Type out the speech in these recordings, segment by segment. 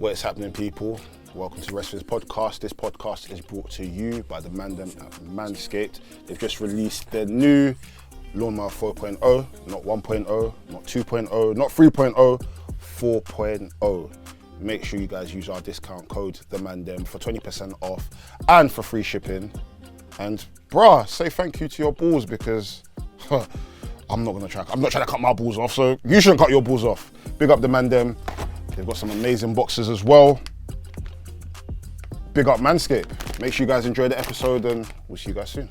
What's happening, people? Welcome to Wrestling's podcast. This podcast is brought to you by the man them at MANSCAPED. They've just released their new Lawnmower 4.0, not 1.0, not 2.0, not 3.0, 4.0. Make sure you guys use our discount code, the man them, for 20% off and for free shipping. And bruh, say thank you to your balls because I'm not trying to cut my balls off, so you shouldn't cut your balls off. Big up the man them. They've got some amazing boxes as well. Big up Manscaped. Make sure you guys enjoy the episode and we'll see you guys soon.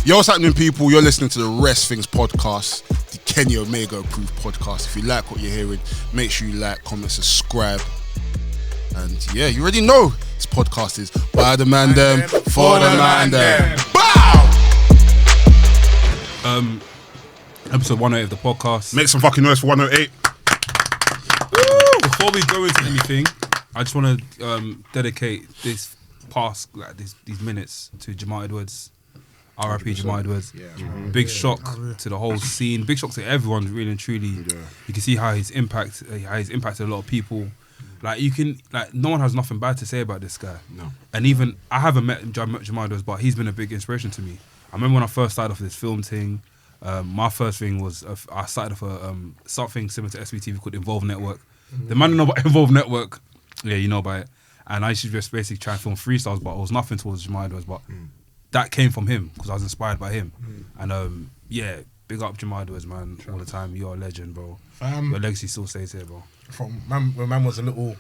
Yo, what's happening, people? You're listening to the WRESTHINGS podcast, the Kenny Omega approved podcast. If you like what you're hearing, make sure you like, comment, subscribe. And yeah, you already know this podcast is by the man them, for the man them. Bow! Episode 108 of the podcast. Make some fucking noise for 108. Before we go into anything, I just want to dedicate this past, these minutes to Jamal Edwards. R.I.P. Jamal Edwards. Yeah. Mm-hmm. Big shock to the whole scene. Big shock to everyone, really and truly. Yeah. You can see how he's impacted a lot of people. No one has nothing bad to say about this guy. No. And even I haven't met Jamal Edwards, but he's been a big inspiration to me. I remember when I first started off this film thing. My first thing was I started off something similar to SBTV called Involve Network. Mm-hmm. The man who know about Involve Network, yeah, you know about it. And I used to just basically try and film freestyles, but I was nothing towards Jamal Edwards, but that came from him because I was inspired by him. And yeah, big up Jamal Edwards, man, all the time. You're a legend, bro. Your legacy still stays here, bro. From when man was a little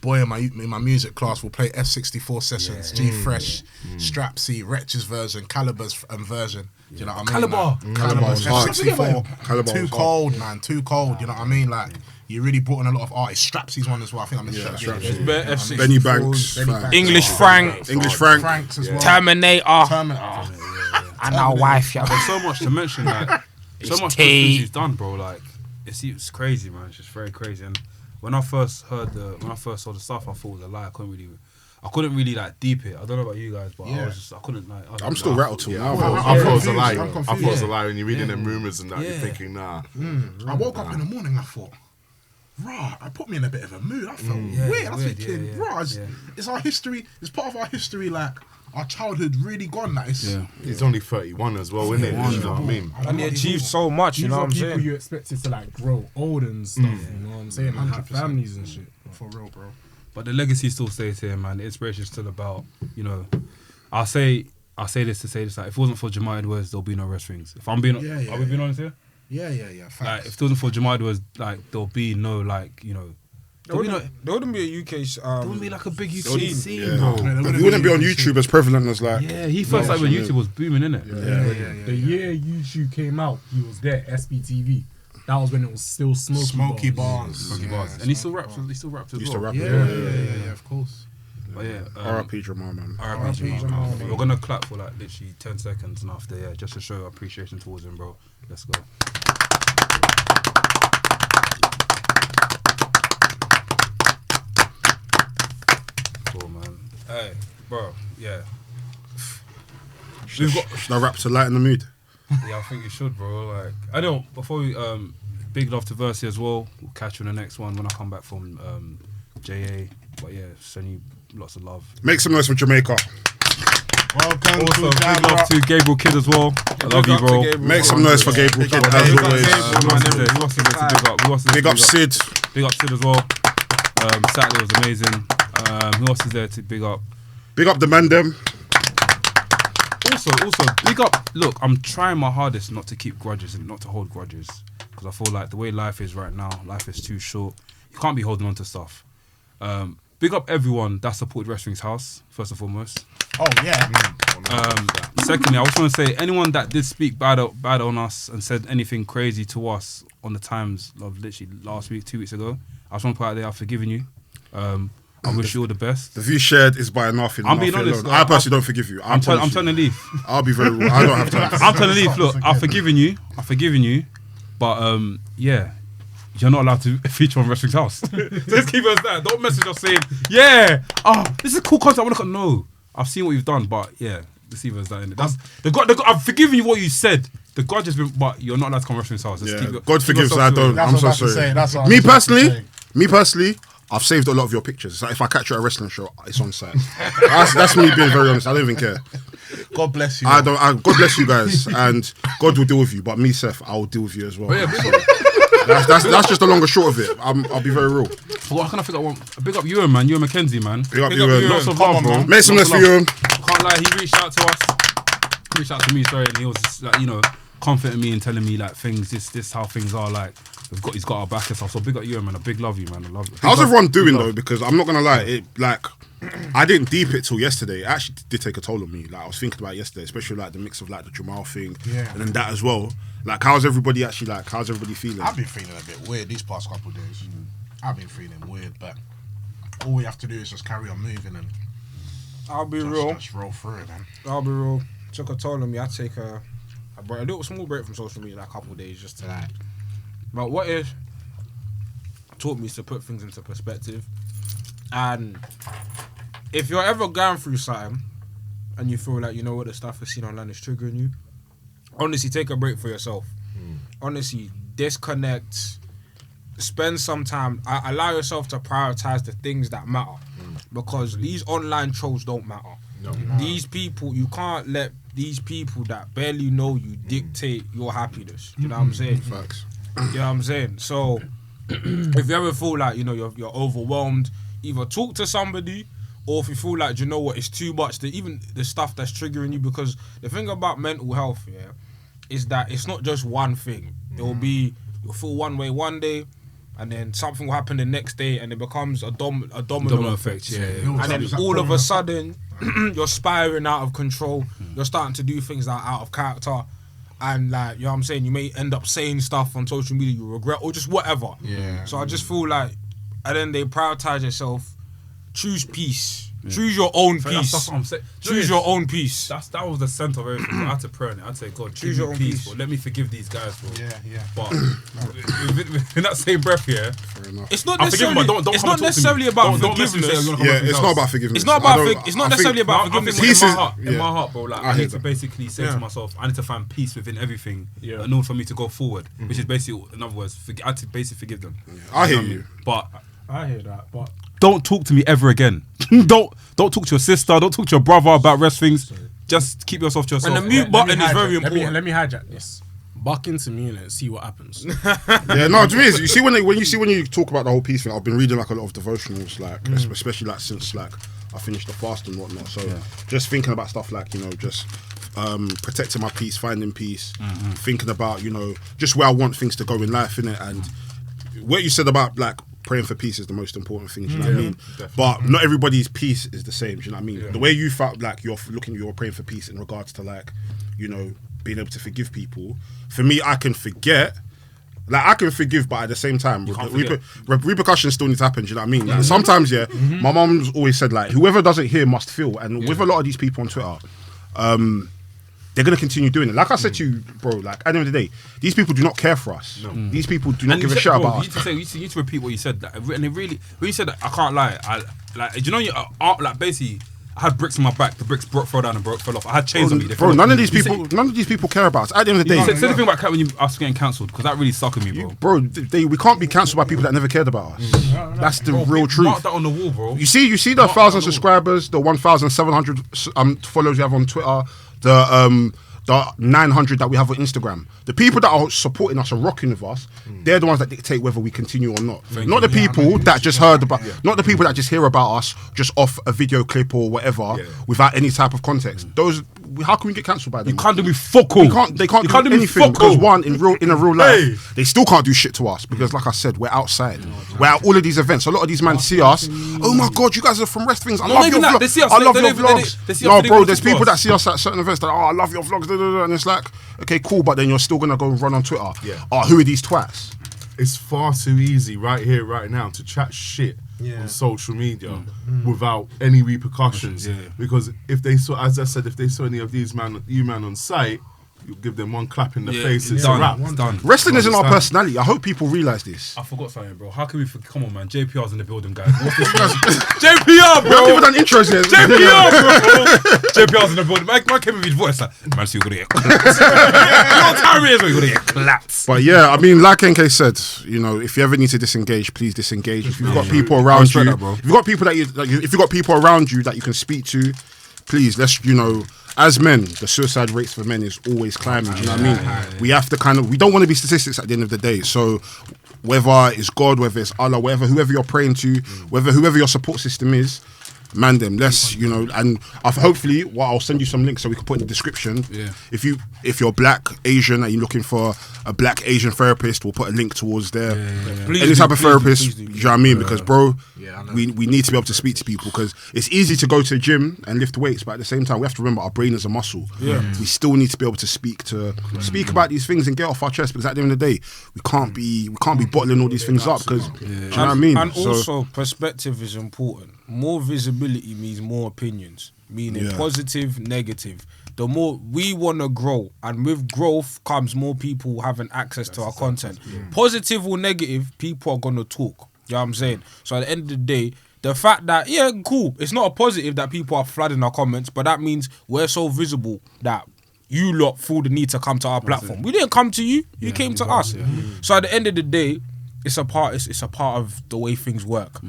boy in my music class, we'll play F64 sessions, G-Fresh, Strapsy, Wretch's version, Caliber's version. Do you know what I mean? Caliber's F64. Caliber too cold, man. Too cold. You know what I mean? Like, you really brought in a lot of artists. Strapsy's one as well. I think I'm in Strapsy. Benny Banks. English Frank. Franks as well. Terminator. And our wife. Yeah. There's so much to mention. Like, so much things he's done, bro. Like, it's crazy, man. It's just very crazy. And when I first saw the stuff, I thought it was a lie. I couldn't really like deep it. I don't know about you guys, but I couldn't like. I'm still rattled till now. I thought it was a lie. I thought it was a lie when you're reading them rumours and that. You're thinking, nah. I woke up in the morning. I thought, it put me in a bit of a mood. I felt weird. I was thinking, it's our history. It's part of our history. Like, our childhood really gone. That he's only 31 as well, isn't it? You know what I mean? And he achieved so much. You know what I'm saying? People you expected to like grow old and stuff. You know what I'm saying? And have families and shit. For real, bro. But the legacy still stays here, man. The inspiration is still about, you know. I'll say this to say this. Like, if it wasn't for Jamal Edwards, there'll be no WRESTHINGS. If I'm being, are we being honest here? Yeah. Like, if it wasn't for Jamal Edwards, like, there'll be no, like, you know. There wouldn't be a UK. There wouldn't be like a big UK scene, bro. He wouldn't be on YouTube as prevalent as like. Yeah, he first started when YouTube was booming, innit? Yeah. The year YouTube came out, he was there. SBTV. That was when it was still Smoky Bars. And he still raps. He still raps as well. Yeah, of course. But yeah, R.I.P. Jamal, man. R.I.P. Jamal. We're gonna clap for like literally 10 seconds and after, just to show appreciation towards him, bro. Let's go. Cool, man. Hey, bro. Yeah. Should I rap to lighten the mood? Yeah, I think you should, bro. Like, I don't. Before we, big love to Versi as well. We'll catch you in the next one when I come back from JA. But yeah, send you lots of love. Make some noise for Jamaica. Welcome. Also, big love to Gabriel Kid as well. I love you, bro. Make some noise for Gabriel Kid as always. Big up Sid. Big up Sid as well. Saturday was amazing. Who else is there to big up? Big up the man them. Also, big up. Look, I'm trying my hardest not to keep grudges and not to hold grudges because I feel like the way life is right now, life is too short. You can't be holding on to stuff. Big up everyone that supported WRESTHINGS House, first and foremost. Oh, yeah. Secondly, I just want to say, anyone that did speak bad on us and said anything crazy to us on the times of literally last week, 2 weeks ago, I just want to put out there, I've forgiven you. I wish you all the best. The view shared is by nothing. I'm being honest. I personally don't forgive you. I'm telling to leave. I'll be very real. I don't have time. I'm telling to leave. Look, I've forgiven you. But yeah, you're not allowed to feature on WRESTHINGS House. Just keep it as that. Don't message us saying, this is cool content. I want to no. I've seen what you've done, but yeah, just leave it as that. Innit? That's I've forgiven you what you said. The grudge has been, but you're not allowed to come WRESTHINGS House. Just keep it. God forgives. I don't. I'm so sorry. That's me personally. Me personally, I've saved a lot of your pictures. Like if I catch you at a wrestling show, it's on site. That's me being very honest. I don't even care. God bless you. God bless you guys, and God will deal with you. But me, Seth, I will deal with you as well. That's just the long and short of it. I'll be very real. What can I figure out? Big up Ewan, man. Ewan McKenzie, man. Big up Ewan. Lots of love, bro. Make some noise for you. Can't lie, he reached out to us. Reached out to me, sorry, and he was just, like, comforting me and telling me like things. This how things are. Like he's got our back and stuff. So big up Ewan, man. I big love you, man. I love you. How's everyone doing though? Because I'm not gonna lie, I didn't deep it till yesterday. It actually did take a toll on me. Like I was thinking about it yesterday, especially like the mix of like the Jamal thing, and then that as well. Like how's everybody feeling? I've been feeling a bit weird these past couple of days. I've been feeling weird, but all we have to do is just carry on moving and I'll be real. Just roll through it, man. I'll be real. Took a toll on me. I take a little small break from social media, like a couple of days, just to like. But what if taught me to put things into perspective, and if you're ever going through something and you feel like what the stuff you've seen online is triggering you, honestly, take a break for yourself. Honestly, disconnect. Spend some time. Allow yourself to prioritize the things that matter, because these online trolls don't matter. No. These people, you can't let these people that barely know you dictate your happiness. You know what I'm saying? Facts. You know what I'm saying? So, if you ever feel like you're overwhelmed, either talk to somebody, or if you feel like it's too much. Even the stuff that's triggering you, because the thing about mental health, is that it's not just one thing. You'll feel one way one day, and then something will happen the next day, and it becomes a domino effect. And then all of a sudden, you're spiraling out of control. You're starting to do things that are out of character, and like you know what I'm saying, you may end up saying stuff on social media you regret, or just whatever. So I just feel like, and then they prioritize yourself. Choose peace. Choose your own peace. That's what I'm saying. Choose your own peace. That was the centre of everything. I had to pray on it. I'd say, God, choose your own peace. But let me forgive these guys, bro. Yeah. But in that same breath, it's not necessarily. It's not necessarily about forgiveness. It's not about forgiveness. It's not about. It's not necessarily about forgiveness. Peace in my heart, bro. Like I need to basically say to myself, I need to find peace within everything in order for me to go forward. Which is basically, in other words, I had to basically forgive them. I hear you, but I hear that, but. Don't talk to me ever again. Don't talk to your sister. Don't talk to your brother about things. Just keep yourself to yourself. And the mute button is very important. Let me hijack this. Buck into me and see what happens. No, to me, you see when you talk about the whole peace thing, I've been reading like a lot of devotionals, like especially like since like I finished the fast and whatnot. So just thinking about stuff like just protecting my peace, finding peace, thinking about just where I want things to go in life, innit? And what you said about like praying for peace is the most important thing, do you know what I mean? Definitely. But not everybody's peace is the same, do you know what I mean? The way you felt like you're praying for peace in regards to like, being able to forgive people. For me, I can forget. Like, I can forgive, but at the same time, repercussions still need to happen, do you know what I mean? Like, sometimes, my mom's always said, like, whoever doesn't hear must feel. And with a lot of these people on Twitter, they're going to continue doing it. Like I said to you, bro, like, at the end of the day, these people do not care for us. No. These people do not give a shit about us. You need to repeat what you said. Like, and it really, when you said that, I can't lie. Like, basically, I had bricks in my back. The bricks fell down and fell off. I had chains on me. Bro, none of these people care about us. At the end of the day, say the thing about when us getting cancelled, because that really stuck with me, bro. We can't be cancelled by people that never cared about us. That's the real truth. Mark that on the wall, bro. You see the 1,000 subscribers, the 1,700 followers we have on Twitter, the 900 that we have on Instagram. The people that are supporting us and rocking with us, they're the ones that dictate whether we continue or not. Not the people that just heard about, not the people that just hear about us just off a video clip or whatever without any type of context. Those, how can we get cancelled by them? You can't do me fuck all. They can't do anything because one, in real life, they still can't do shit to us because, like I said, we're outside. We're at all of these events. A lot of these men see us. Oh my God, you guys are from Wresthings. I love your vlogs. I love your vlogs. No, bro, there's people that see us at certain events that, I love your vlogs. And it's like, okay, cool, but then you're still gonna go run on Twitter. Who are these twats? It's far too easy right here, right now, to chat shit on social media without any repercussions. Because if they saw, as I said, if they saw any of these you man on site, you give them one clap in the Yeah, face, it's done. a wrap. It's done. Wrestling isn't our Understand. personality. I hope people realise this. I forgot something, bro. How can we forget? Come on, man. JPR's in the building, guys. What's this? JPR, We haven't bro. even done intros yet. JPR, bro. JPR's in the building. Man came with his voice like, man, so you're gonna get clapped. You know what time it is? You're gonna get clapped. But yeah, I mean, like NK said, you know, if you ever need to disengage, please disengage. If you've got people around you, if you've got people that if you've got people around you that you can speak to, please, let's, you know, as men, the suicide rates for men is always climbing. You know what I mean? We have to we don't want to be statistics at the end of the day. So whether it's God, whether it's Allah, whoever you're praying to, whoever your support system is, man, them. Let's, you know, and hopefully, I'll send you some links so we can put in the description. Yeah. If you're black, Asian, and you're looking for a black Asian therapist, we'll put a link towards there. Any type of therapist, you know what I mean? Because, bro, we need to be able to speak to people, because it's easy to go to the gym and lift weights, but at the same time, we have to remember our brain is a muscle. Yeah. We still need to be able to speak about these things and get off our chest, because at the end of the day, we can't be bottling all these things up, because do you know what I mean? And also, perspective is important. More visibility means more opinions, meaning positive, negative. The more we want to grow, and with growth comes more people having access to our content. Positive or negative, people are going to talk. You know what I'm saying? So at the end of the day, the fact that, cool, it's not a positive that people are flooding our comments, but that means we're so visible that you lot feel the need to come to our platform. We didn't come to you, you came to us. So at the end of the day, it's a part of the way things work.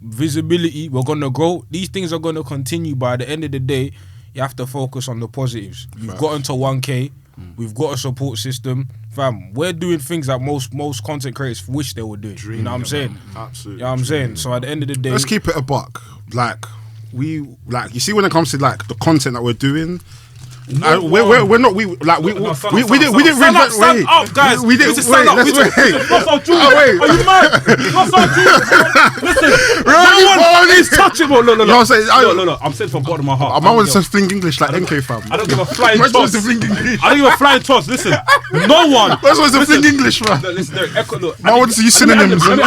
Visibility, we're gonna grow. These things are gonna continue, but at the end of the day, you have to focus on the positives. We've gotten to 1K. We've got a support system. Fam, we're doing things that most content creators wish they were doing. You know what I'm saying? Absolutely. You know what I'm saying? So at the end of the day, Let's keep it a buck. You see, when it comes to the content that we're doing, we're not we didn't reinvent. Stand up, guys. We didn't stand up. Let's wait. Are you mad? Listen, no one is touching. Look. I'm saying from the bottom of my heart. I want to fling English like NK fam. I don't give a flying I'm toss. supposed to fling English. I don't give a flying toss. Listen, no one. I'm supposed to fling English, man. Listen, Derek, look. I want to use synonyms. Let me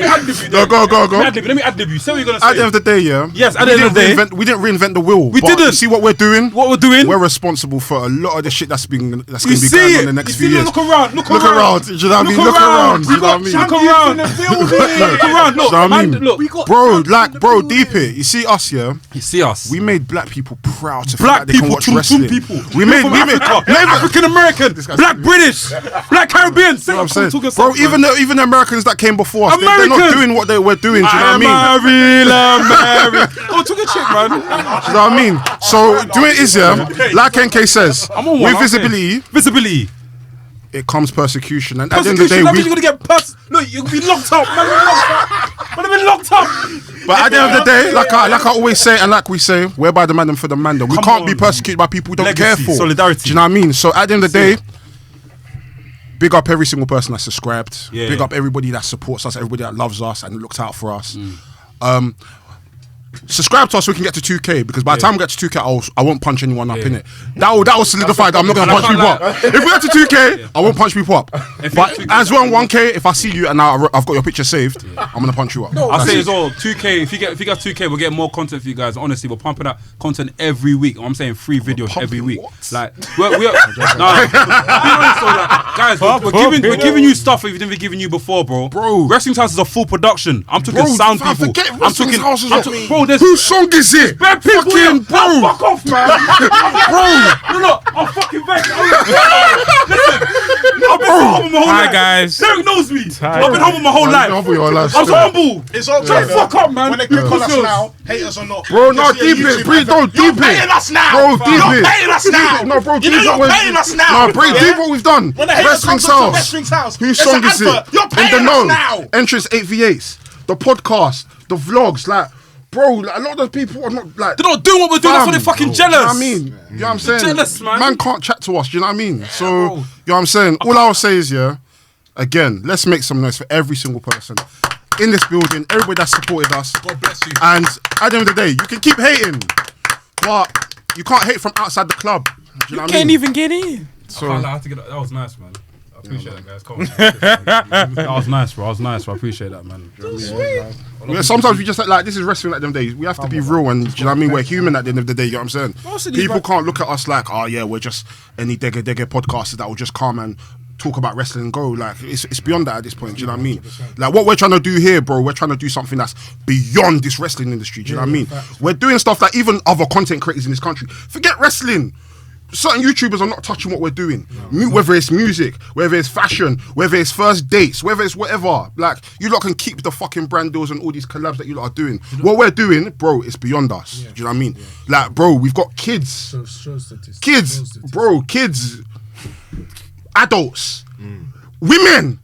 ad-lib you. Go. Let me ad-lib you. Say what you're gonna say. At the end of the day, yeah. Yes, at the end of the day, we didn't reinvent the wheel. We but didn't. You see what we're doing? We're responsible for a lot of the shit that's going to be You see going on in it. the next You few see, years. look around. Look around. Do you know what I mean? Look around. Do you know what I mean? Look around. Look around. Do you know what I mean? Look, Bro, deep it. You see us, yeah? you see us. We made black people proud to Black feel like they can people, watch tum wrestling. people. We made African American, Black British, Black Caribbean. You know what I'm saying? Bro, even the Americans that came before us, they're not doing what we're doing. Do you know what I mean? Real American. Oh, took a chick, man. Do you know what I mean? So do it is, yeah, like NK says, with visibility, it comes persecution, and at the end of the day, you're gonna get look, you'll be locked up, man. You'll be locked up. But at the end of the day, like I always say, and like we say, we're by the man and for the man. We can't be persecuted by people we don't care for. Solidarity. Do you know what I mean? So at the end of the day, big up every single person that's subscribed. Big up everybody that supports us, everybody that loves us and looked out for us. Subscribe to us so we can get to 2K, because by the time we get to 2K, I won't punch anyone up in it. That will solidify that I'm not going to punch people up. If we get to 2K, I won't punch people up. But as well, 1K, if I see you and I've got your picture saved, I'm going to punch you up. I'll say as well, 2K, if you get 2K, we'll get more content for you guys. Honestly, we're pumping out content every week. I'm saying 3 videos every week. Like, guys, we're giving you stuff we've never given you before, bro. Wrestling House is a full production. I'm talking sound people. Bro, whose song is it? Fucking bro. Fuck off, man. Bro. No, I'm fucking back. Listen, I've been humble my whole life. Hi, guys. Derek knows me. I've been humble my whole life. I was humble. It's okay. Shut the fuck up, man. When they click on us now, haters or not. Bro, no, deep it. Please don't deep it. You're paying us now. Bro, deep it. You're paying us now. No, bro, deep it. You're paying us now. No, bro, deep what we've done. Wrestling's House. Whose song is it? You're paying us now. Entrance 8v8s. The podcast. The vlogs. Like, bro, like, a lot of those people are not like. They're not doing what we're doing. That's why they're fucking jealous. You know what I mean? You know what I'm saying? Jealous, man. Man can't chat to us. Do you know what I mean? So, you know what I'm saying? All I'll say is, yeah, again, let's make some noise for every single person in this building, everybody that supported us. God bless you. And at the end of the day, you can keep hating, but you can't hate from outside the club. Do you know what I mean? Can't even get in. So I had to get that was nice, man. I Appreciate that, guys. Come on. That was nice, bro. I appreciate that, man. Yeah, sometimes we just like this is wrestling at them days. We have to be real, and do you know what I mean? We're human at the end of the day. You know what I'm saying? People can't look at us like, oh yeah, we're just any degger podcasters that will just come and talk about wrestling and go. Like it's beyond that at this point. Do you know what I mean? Like what we're trying to do here, bro. We're trying to do something that's beyond this wrestling industry. Do you know what I mean? We're doing stuff that even other content creators in this country forget wrestling. Certain YouTubers are not touching what we're doing. Whether it's music, whether it's fashion, whether it's first dates, whether it's whatever. Like, you lot can keep the fucking brand deals and all these collabs that you lot are doing. What we're doing, bro, is beyond us. Do you know what I mean? Like, bro, we've got kids. Kids, bro, kids. Adults. Women.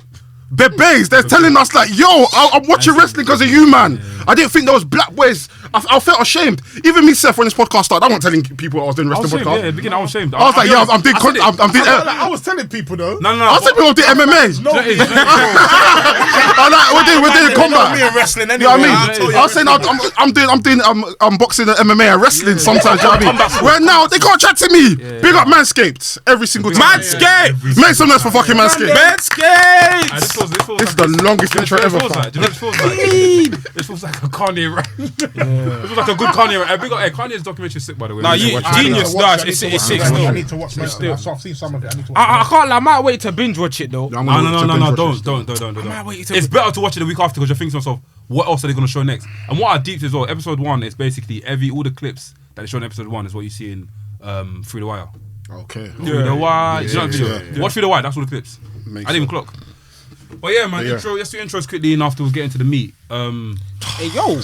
Bebes, they're telling us like, yo, I'm watching wrestling because of you, man. I didn't think there was black boys. I felt ashamed. Even me, Seth, when this podcast started, I wasn't telling people I was doing wrestling podcast. Yeah, at the beginning I was ashamed. I was like, yeah, I'm doing. I was telling people though. No. I said people did MMA. No, we're doing combat. Me and wrestling You know anyway. what I mean? I was saying I'm doing boxing and MMA and wrestling sometimes. You know what I mean? Where now they can't chat to me. Big up Manscaped every single time. Manscaped! Make some noise for fucking Manscaped. Manscaped! This is the longest intro ever. Do you know what this feels like? This feels like a Kanye rap. This feels like a good Kanye rap. Kanye's documentary is sick, by the way. Nah, genius. No, it's sick still. I need to watch that. I've seen some of it. I need to watch I can't lie, I might wait to binge watch it though. No, don't. It's better to watch it the week after because you're thinking to yourself, what else are they going to show next? And what I deeped as well, episode 1 is basically all the clips that they show in episode 1 is what you see in Through the Wire. Okay. Through the Wire. You know the video? Watch Through the Wire, that's all the clips. I didn't even clock. But yeah, man, intro. Let's do intros quickly and after we'll get into the meat. Hey yo!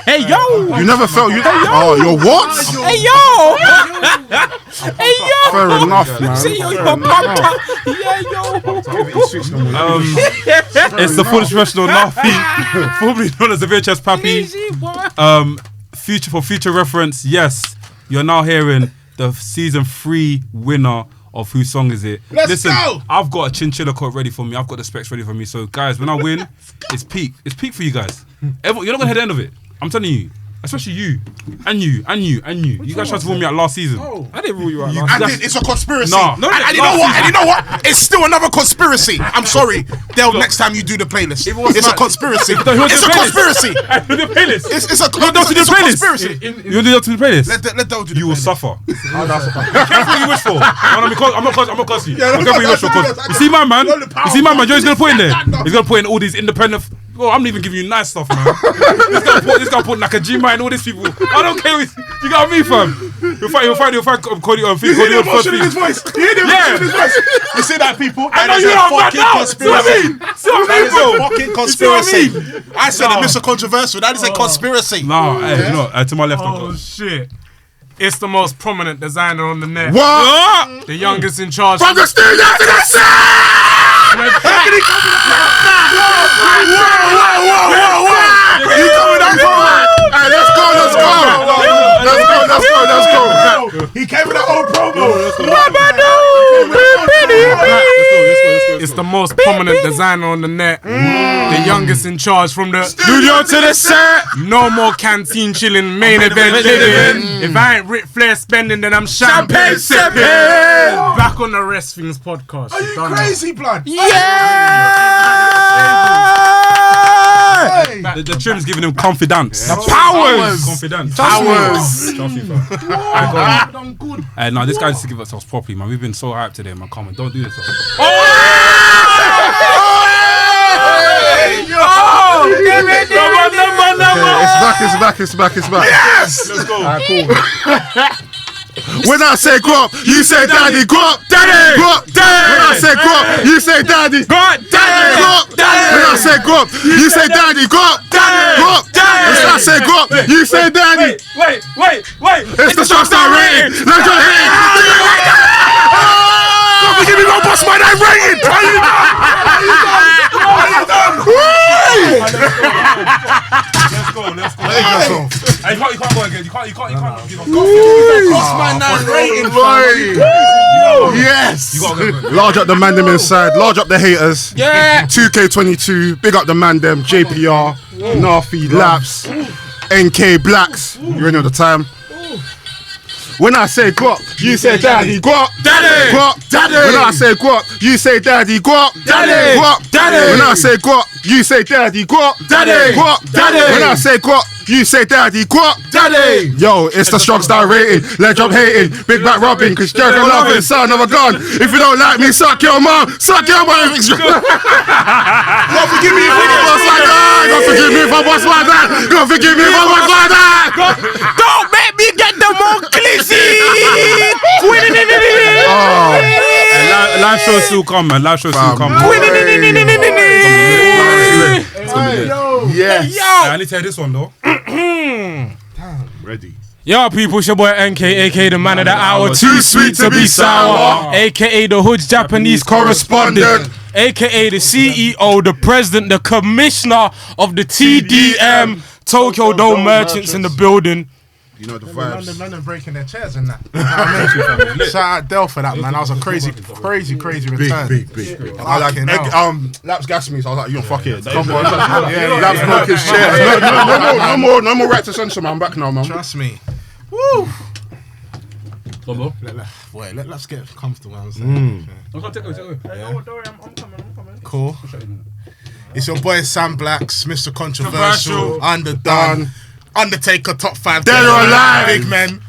Hey yo! You never felt you. Oh, you're what? Hey yo! Hey yo! Fair enough, man. Say yo, you're pumped up. Yeah yo! It's the full professional Nafi, formerly known as the VHS Pappy. Future reference, yes, you're now hearing the season 3 winner of Whose Song Is It. Listen, go! I've got a chinchilla coat ready for me. I've got the specs ready for me. So guys, when I win, it's peak. It's peak for you guys. You're not gonna hear the end of it. I'm telling you. Especially you. And you. You guys tried to rule me out last season. I didn't rule you out. It's a conspiracy. Nah. And you know what? It's still another conspiracy. I'm sorry. Del, next time you do the playlist. It's a conspiracy. It's a conspiracy. The playlist. It's a conspiracy. You do that to the playlist. Let Del do the playlist. You will suffer. Careful what you wish for. I'm not cussing you. Careful what you wish for. You see my man? You know he's gonna put in there? He's gonna put in all these independent. Well, I'm not even giving you nice stuff, man. This guy put Nakajima and all these people. I don't care. You got me, fam. He'll find Cody on feet. You hear the emotion in his voice. You see that, people? I know you're not fucking conspiracy. That is a fucking conspiracy. I said it, Mr. Controversial. That is a conspiracy. No, hey, you know, to my left. Oh shit. It's the most prominent designer on the net. What? The youngest in charge. From the studio to the set! Whoa. You coming out for it? Hey, let's go. He came with that old promo. It's the most prominent designer on the net. The youngest in charge from the studio to the set. No more canteen chilling, main event living. If I ain't Ric Flair spending, then I'm champagne sipping. Back on the WRESTHINGS podcast. Are you crazy, blood? The trim's giving him confidence. Powers. Confidence. Powers. I'm good. Now this guy needs to give us properly, man. We've been so hyped today, man. Come on, don't do this. It's back. Yes. Let's go. Alright, cool. When I say go up, you say daddy. Go up, daddy. Go up, daddy. When I say go up, you say daddy. Go up, daddy. Go up, daddy. When I say go up, you say daddy. Go up, daddy. Go up, daddy. When I say go up, you say daddy. Wait. It's the Star rating. Let's go hit. Don't forget me, don't bust my name rating. How you Let's go. Hey, you can't go again. You can't. Lost my 9 rating. Yes. You gotta go. Large up the man them inside. Large up the haters. Yeah. 2K22. Big up the man them. JPR. Nafi. Laps. NK Blacks. You already know the time. When I say guap, you say daddy. Guap, Daddy. Guap, daddy. When I say guap, you say daddy. Guap, Daddy. Guap, Daddy. When I say guap, you say daddy. Guap, Daddy. Guap, Daddy. When I say guap, you say daddy. Guap, Daddy. Yo, it's the strong star rating. Leg drop hating, big back rubbing, Cristiano loving, son of a gun. If you don't like me, suck your mom. Suck your mom. God forgive me if I bust like that. God forgive me if I bust like that. God forgive me if I bust like that. Don't make me get the more glizzy. Live show still come, man. Live show still come. Yes. I need to hear this one though. Ready. Yo, people, it's your boy NK, aka the man of the hour. Too sweet to be sour. Aka the hood's Japanese correspondent. Aka the CEO, the president, the commissioner of the TDM. Tokyo Dome merchants in the building. You know the vibes. London breaking their chairs and that. Shout out Del for that, man. That was a crazy return. Big. I like it now. Laps gassed me, so I was like, you don't fuck it. Come on. Laps broke his chair. No more right to censor, man. I'm back now, man. Trust me. Woo! Come on. Let's get comfortable. I'm coming. Cool. It's your boy Sam Blacks, Mr. Controversial, Underdone, Undertaker top 5. Dead or alive. Big men.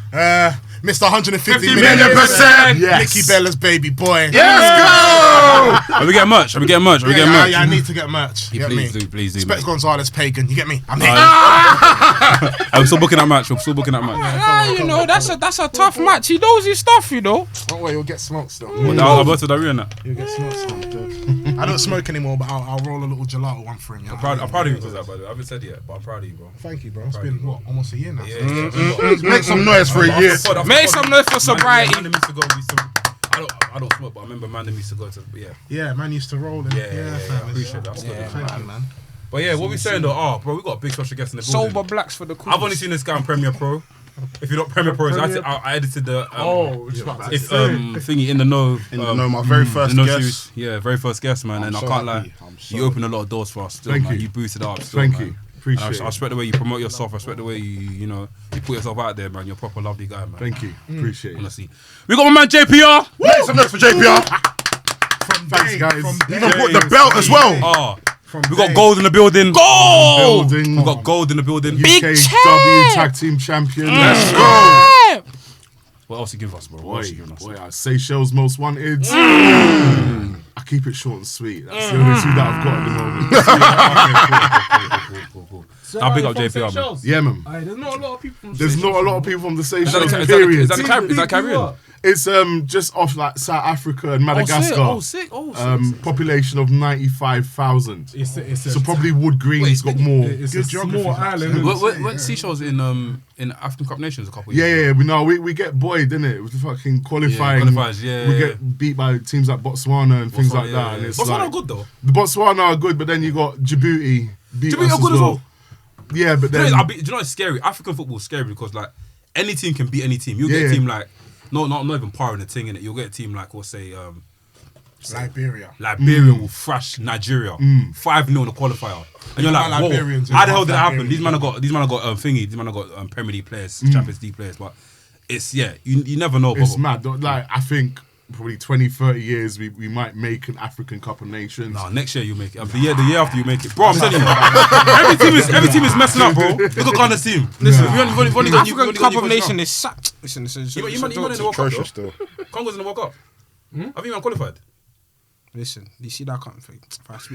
Mr. 150 million%. Yes. Nicky Bella's baby boy. Let's go! Are we getting merch? Yeah, I need to get merch. You get me? Please do. Specs Gonzalez Pagan. You get me? I'm here. I'm still booking that match. You know, that's a tough match. He knows his stuff, you know. Don't worry, you'll get smoked still. I'll go to the arena. You'll get smoked still, dude. I don't smoke anymore, but I'll roll a little gelato one for him. I'm proud of you because that, by the way. I haven't said it yet, but I'm proud of you, bro. Thank you, bro. It's been, almost a year now? Make some noise for a year. Make some noise for sobriety. I don't smoke, but I remember man used to go to, Yeah, man used to roll in. Yeah, appreciate that. Thank you, man. But yeah, what we saying though? Bro, we got a big special guest in the building. Sober blacks for the cause. I've only seen this guy on Premiere Pro. If you're not Premiere Pro, I edited the thingy in the know. My very first guest. Very first guest, man. And I can't lie, you opened a lot of doors for us. Still, Thank man. you. You boosted up. Thank you. Appreciate it. I respect the way you promote yourself. I respect the way you put yourself out there, man. You're a proper lovely guy, man. Thank you. Appreciate it. Honestly, we got my man JPR. Make some noise for JPR. Thanks, guys. Even brought the belt as well. We got gold in the building. Gold! We got gold in the building. Big UKW chair. Tag Team Champion. Let's go! What else you give us, bro? What else you giving us? Seychelles Most Wanted. I keep it short and sweet. That's the only two that I've got at the moment. Cool. I'll big up JPR, man. Yeah, man. There's not a lot of people from There's not a lot of people from the Seychelles, Is period. that Caribbean? It's just off like South Africa and Madagascar. Oh, sick. Population of 95,000. So probably Wood Green's got more. It's a small island. Went Seychelles in African Cup Nations a couple of years Yeah. We get buoyed, didn't it? With the fucking qualifying. We get beat by teams like Botswana and things like that. And it's Botswana like, are good though. The Botswana are good, but then you got Djibouti. Djibouti are good as well. Yeah, but then do you know what's scary? African football is scary because like any team can beat any team. You'll get a team like not even par in the thing in it. You'll get a team like we'll say Liberia will thrash Nigeria 5-0 in the qualifier, and you're like, whoa, how the hell did that happen? These man have got thingy. These man have got Premier League players, Champions League players, but it's you never know. It's mad. Like I think probably 20-30 years we might make an African Cup of Nations. No, next year you make it. The year after you make it, bro. I'm telling you, every team is messing up, bro. Look at Ghana's team. Listen, we've only got African Cup of Nations is sacked. Listen, you in the World Cup still. Congo's in the World Cup. Have you even qualified? Listen, you see that country.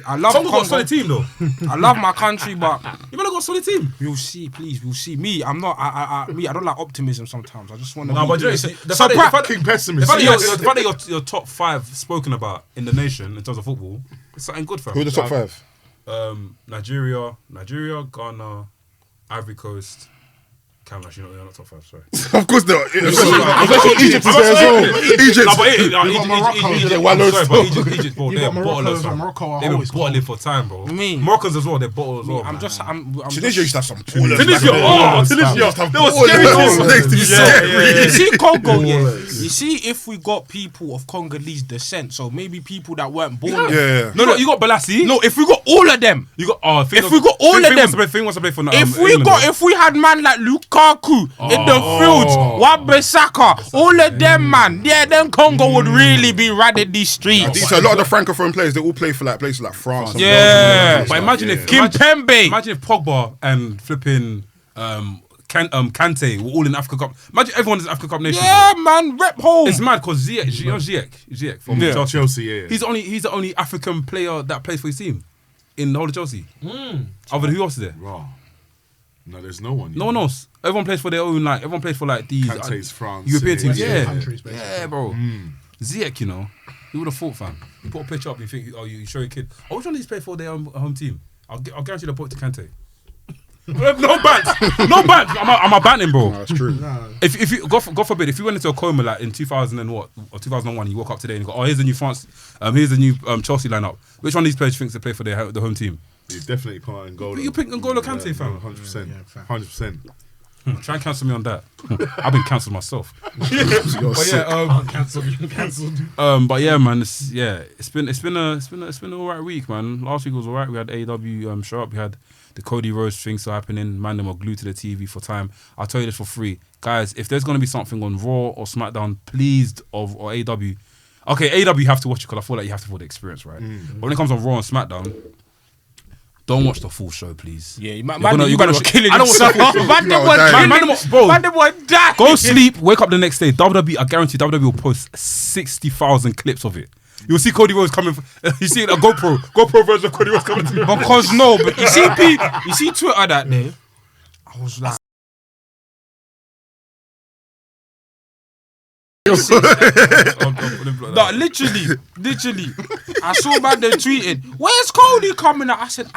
I love Congo. Congo. Got a solid team though. I love my country, but you better got a solid team. We'll see, please. We'll see. Me, I'm not. I don't like optimism sometimes. I just want to. No, but the fact that you're top 5 spoken about in the nation in terms of football, it's something good for Who are the top 5? Nigeria, Ghana, Ivory Coast. Cameroon, you're not top 5, sorry. Of course not. Especially Egypt is there as well. Egypt. Egypt, bro, they're bottlers. They've been bottling for time, bro. Moroccans as well, they're bottlers as well. Tunisia used to have some ballers. Tunisia, they were scary. You see Congo, you see if we got people of Congolese descent, so maybe people that weren't born there. No, you got Balassi. No, if we got all of them. You got if we got all of them. Thing wants to play for if we had man like Luke Lukaku in the fields, Wan-Bissaka, all of them, man. Yeah, then Congo would really be running these streets. So a lot of the francophone players, they all play for like places like France. And Yeah. But imagine if Kimpembe. Imagine if Pogba and flipping Kante were all in Africa Cup. Imagine everyone is Africa Cup nation. Yeah, man, rep home. It's mad because Ziyech from Chelsea, yeah. He's the only African player that plays for his team in the whole of Chelsea. Other than who else is there? Raw. No, there's no one. No one else. Everyone plays for their own, like, everyone plays for like these Kante's France. European teams. Western Yeah. countries, basically. Yeah, bro. Ziyech, you know, who would have thought, fam? You put a picture up, you think, oh, you show your kid. Oh, which one of these play for their home team? I'll guarantee they'll put it to Kante. No bans. I'm a banning, bro. No, that's true. If you God forbid, if you went into a coma like in 2000 and what or 2001, you woke up today and you go, oh, here's the new France, here's the new Chelsea lineup. Which one of these players thinks they play for the home team? You definitely put N'Golo. You pick N'Golo Kante, fam. 100%. 100%. Try and cancel me on that. I've been cancelled myself. But yeah, Cancelled. But yeah, man, it's been an alright week, man. Last week was alright. We had AEW show up. We had the Cody Rhodes thing still happening. Man, them were glued to the TV for time. I'll tell you this for free, guys. If there's gonna be something on Raw or SmackDown, please, or AEW. Okay, AEW you have to watch it because I feel like you have to for the experience, right? But when it comes on Raw and SmackDown, don't watch the full show, please. Yeah, you're gonna killing I don't yourself. Man, go sleep, wake up the next day. WWE, I guarantee WWE will post 60,000 clips of it. You'll see Cody Rhodes coming. You see a GoPro version of Cody Rhodes coming to you. Because no, but you see Twitter that day. I was like, no, literally. I saw man they tweeted, "Where's Cody coming out?" I said,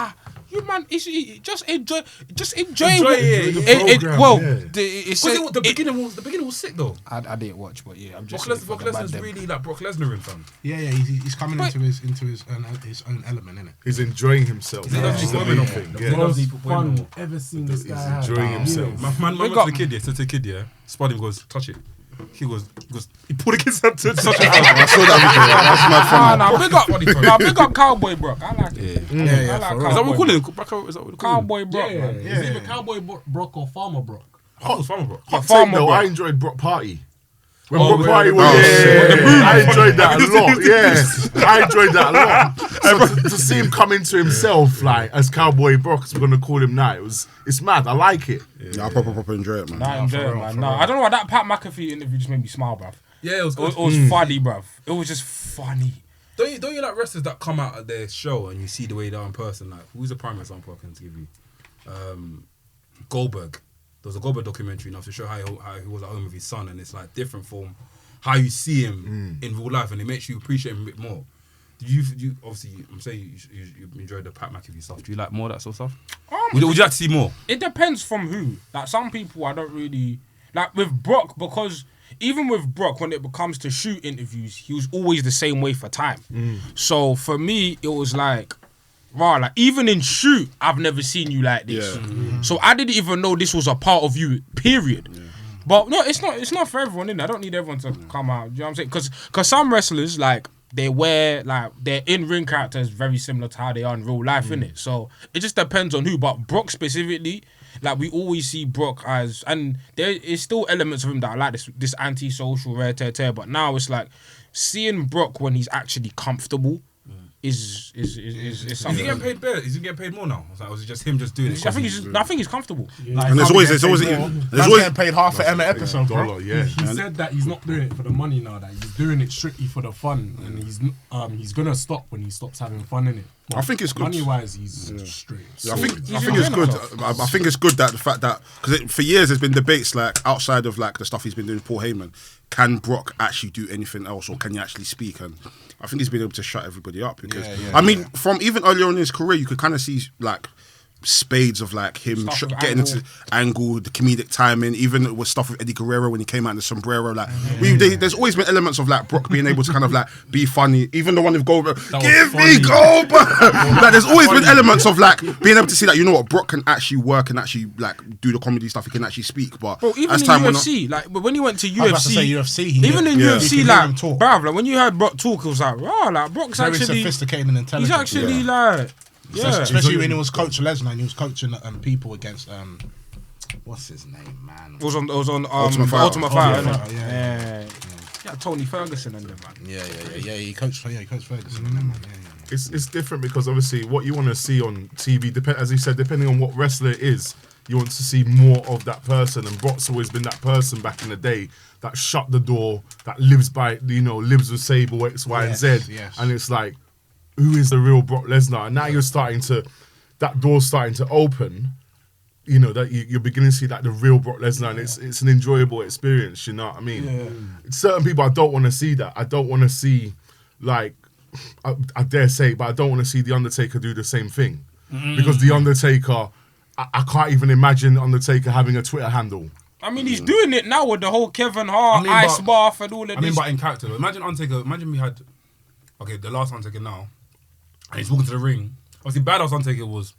you man, just enjoy it. Well, The beginning was sick though. I didn't watch, but yeah, I'm just. Brock Lesnar's really like Brock Lesnar in fam. Yeah, he's coming into his own element, innit? he's enjoying himself. He's the main thing. Yeah. Most fun ever seen this He's guy. enjoying himself. Man went to the kid, said to the kid, spot him, goes, touch it. He pulled the kid's hand to touch it. I saw that video. That's my Big up Cowboy Brock. I like it. Yeah, I like Is that what we call him? Cowboy. Is that what we call him? Cowboy Brock. Yeah, man. it's either Cowboy Brock or Farmer Brock. Hot Farmer, bro. Hot Farmer, take though, bro. I enjoyed Brock Party. When Oh, Brock Party yeah. was, Oh, I enjoyed that a lot. Yeah, I enjoyed that a lot. So to see him come into himself like as Cowboy Brock, as we're gonna call him now, it's mad. I like it. Yeah, I proper enjoy it, man. I enjoy it, man. I don't know why that Pat McAfee interview just made me smile, bruv. Yeah, it was good. It was funny, bruv. It was just funny. Don't you like wrestlers that come out at their show and you see the way they are in person? Like, who's the prime example I can give you? Goldberg. There was a Goldberg documentary now to show how he was at home with his son, and it's like different from how you see him in real life, and it makes you appreciate him a bit more. Do you obviously? I'm saying you enjoyed the Pat McAfee stuff. Do you like more of that sort of stuff? Would you like to see more? It depends from who. Like some people, I don't really like with Brock, because even with Brock, when it comes to shoot interviews, he was always the same way for time. So for me, it was like, wow, like even in shoot, I've never seen you like this. Yeah. So I didn't even know this was a part of you. Period. Yeah. But no, it's not for everyone. Innit? I don't need everyone to come out. You know what I'm saying? Because some wrestlers like they wear like their in-ring character is very similar to how they are in real life, innit? So it just depends on who. But Brock specifically, like we always see Brock as, and there is still elements of him that I like, this anti-social rare tear. But now it's like seeing Brock when he's actually comfortable is something. Is he getting paid better? Is he getting paid more now? Or was it just him just doing it? I think he's comfortable. Like, And there's always getting paid half an Emma episode, bro. Yeah. He said that he's not doing it for the money now, that he's doing it strictly for the fun, and he's gonna stop when he stops having fun in it. I think it's good. Money wise, he's straight. I think it's good. I think it's good that the fact that, because for years there's been debates like outside of like the stuff he's been doing with Paul Heyman, can Brock actually do anything else, or can he actually speak? And I think he's been able to shut everybody up because I mean, from even earlier on in his career, you could kind of see like spades of like him getting into Angle, the comedic timing, even with stuff with Eddie Guerrero when he came out in the sombrero. Like there's always been elements of like Brock being able to kind of like be funny. Even the one with Goldberg, give me Goldberg. Like there's always been elements of like being able to see that, you know what, Brock can actually work and actually like do the comedy stuff. He can actually speak. But bro, even as in time went on, UFC, like when he went to I was about to say UFC, UFC, even in UFC, you like can hear him talk. bruv, like when you heard Brock talk, it was like, wow, like Brock's Very actually sophisticated and intelligent. he's actually like. Yeah, Especially when he was coaching Lesnar and he was coaching people against What's his name, man? It was on Ultimate Fighter. Ultimate Fighter. Ultimate Fighter, Yeah, Tony Ferguson and them, man. Yeah. He coached Ferguson and them, man. Yeah. It's different because obviously what you want to see on TV, as you said, depending on what wrestler it is, you want to see more of that person. And Brock's always been that person back in the day that shut the door, that lives by, lives with Sable X, Y, and Z. Yes. And it's like, who is the real Brock Lesnar? And now you're starting to, that door's starting to open. That you're beginning to see that the real Brock Lesnar, and it's an enjoyable experience. You know what I mean? Yeah. Certain people, I don't want to see that. I don't want to see, like, I dare say, but I don't want to see the Undertaker do the same thing, because the Undertaker, I can't even imagine Undertaker having a Twitter handle. I mean, he's doing it now with the whole Kevin Hart ice bath and all of this. But in character, imagine Undertaker. Imagine we had, the last Undertaker now, and he's walking to the ring. Obviously, Badass Undertaker was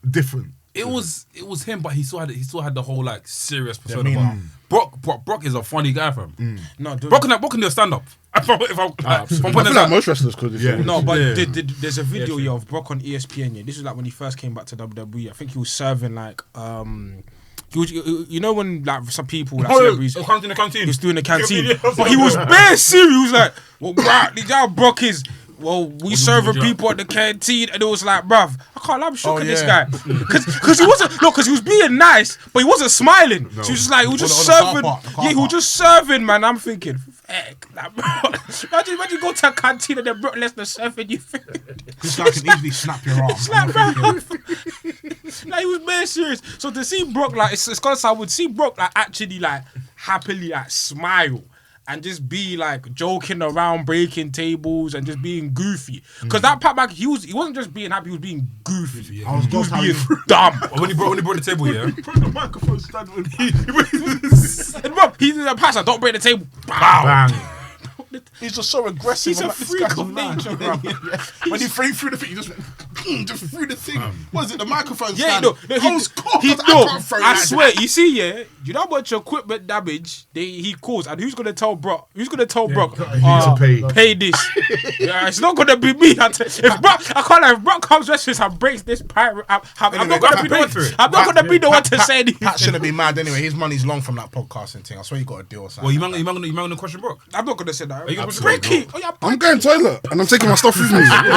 different. It was him, but he still had the whole like serious persona. Brock is a funny guy, fam. No, Brock can do a stand up. I feel like most wrestlers could. No, but there's a video of Brock on ESPN. Yeah, this was like when he first came back to WWE. I think he was serving like when like some people like celebrities, he was in the canteen. He was doing the canteen, but he was bare serious. He was like, "Well, wow, Brock is." Well, we serving people at the canteen, and it was like, bruv, I can't lie, I'm shook at this guy. Because he wasn't, because he was being nice, but he wasn't smiling. So he was just like, he was just serving. He was just serving, man. I'm thinking, heck, like, bro, imagine you go to a canteen and then Brock Lesnar serving you food. This guy can easily snap your arm. Like, he was very serious. So to see Brock, like, it's because I would see Brock, like, actually, like, happily, like, smile. And just be like joking around, breaking tables, and just being goofy. Because that Pat back, he wasn't just being happy; he was being goofy. He was being dumb. When he brought the table, yeah. He put the microphone stand with And bro, he's in a passer. Don't break the table. Bang. He's just so aggressive. He's a freak of nature, bro. When he threw the thing, he just threw the thing. What is it? The microphone stand. I swear. You see, you know how much equipment damage he caused, and who's gonna tell Brock? Who's gonna tell Brock? Pay this. It's not gonna be me. If Brock, I can't. If Brock comes wrestling and breaks this pirate, I'm not gonna be the one. I'm not gonna be the one to say anything. Pat shouldn't be mad anyway. His money's long from that podcasting thing. I swear he got a deal or something. Well, you man gonna question Brock? I'm not gonna say that. Break it. I'm going toilet and I'm taking my stuff with me. I'm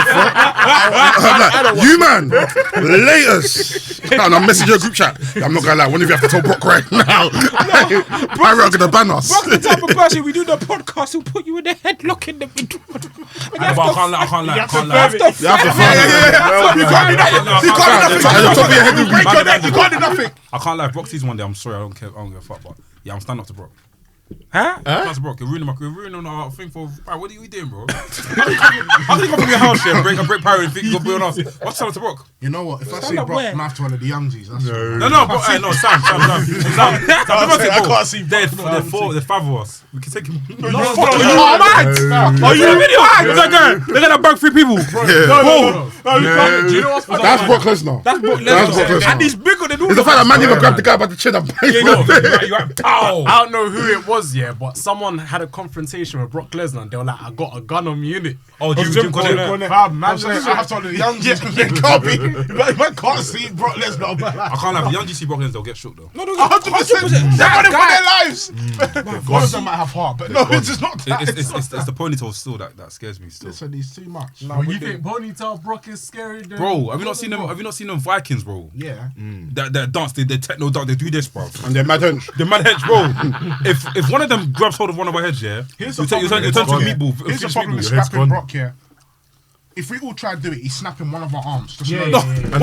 like, you man, laters. And I'm messaging a group chat. I'm not gonna lie, one of you have to tell Brock right now. Brock's gonna ban us. Brock's the type of person we do the podcast who'll put you in the headlock in the middle. I can't lie. You have to find You can't do nothing. You can't do nothing. I can't lie. Brock sees one day. I'm sorry. I don't care. I don't give a fuck. But yeah, I'm standing up to Brock. Huh? That's Brock. You're ruining our thing for. Right, what are you doing, bro? How can you come from your house here and break power and think you're going on us? What's up to Brock? You know what? If I see Brock, I'm after one of the young G's. No, Sam. I can't see Brock. There's five of us. We can take him. Are you in the video? They're gonna bug 3 people. No. Do you know what's funny? That's Brock Lesnar. That's Brock Lesnar. And he's bigger than all. It's the fact that man even grabbed the guy by the chin and I don't know who it was, but someone had a confrontation with Brock Lesnar and they were like, I got a gun on me, innit? Oh, Jim I have to the young G's because they can't be. Man can't see Brock Lesnar. I can't lie. The young G see Brock Lesnar, they'll get shook though. No, 100%. They're running for their lives. One of them might have heart, but no, it's just not that. It's the ponytail still that scares me still. Listen, he's too much. No, you think ponytail Brock is scary? Bro, have you not seen them Vikings, bro? Yeah. That dance, they techno dance, they do this, bro. And they're mad hench. They're mad hench, bro. If one of them grabs hold of one of our heads, you turn to a meatball. Here's the problem with snapping Brock here. If we all try to do it, he's snapping one of our arms. One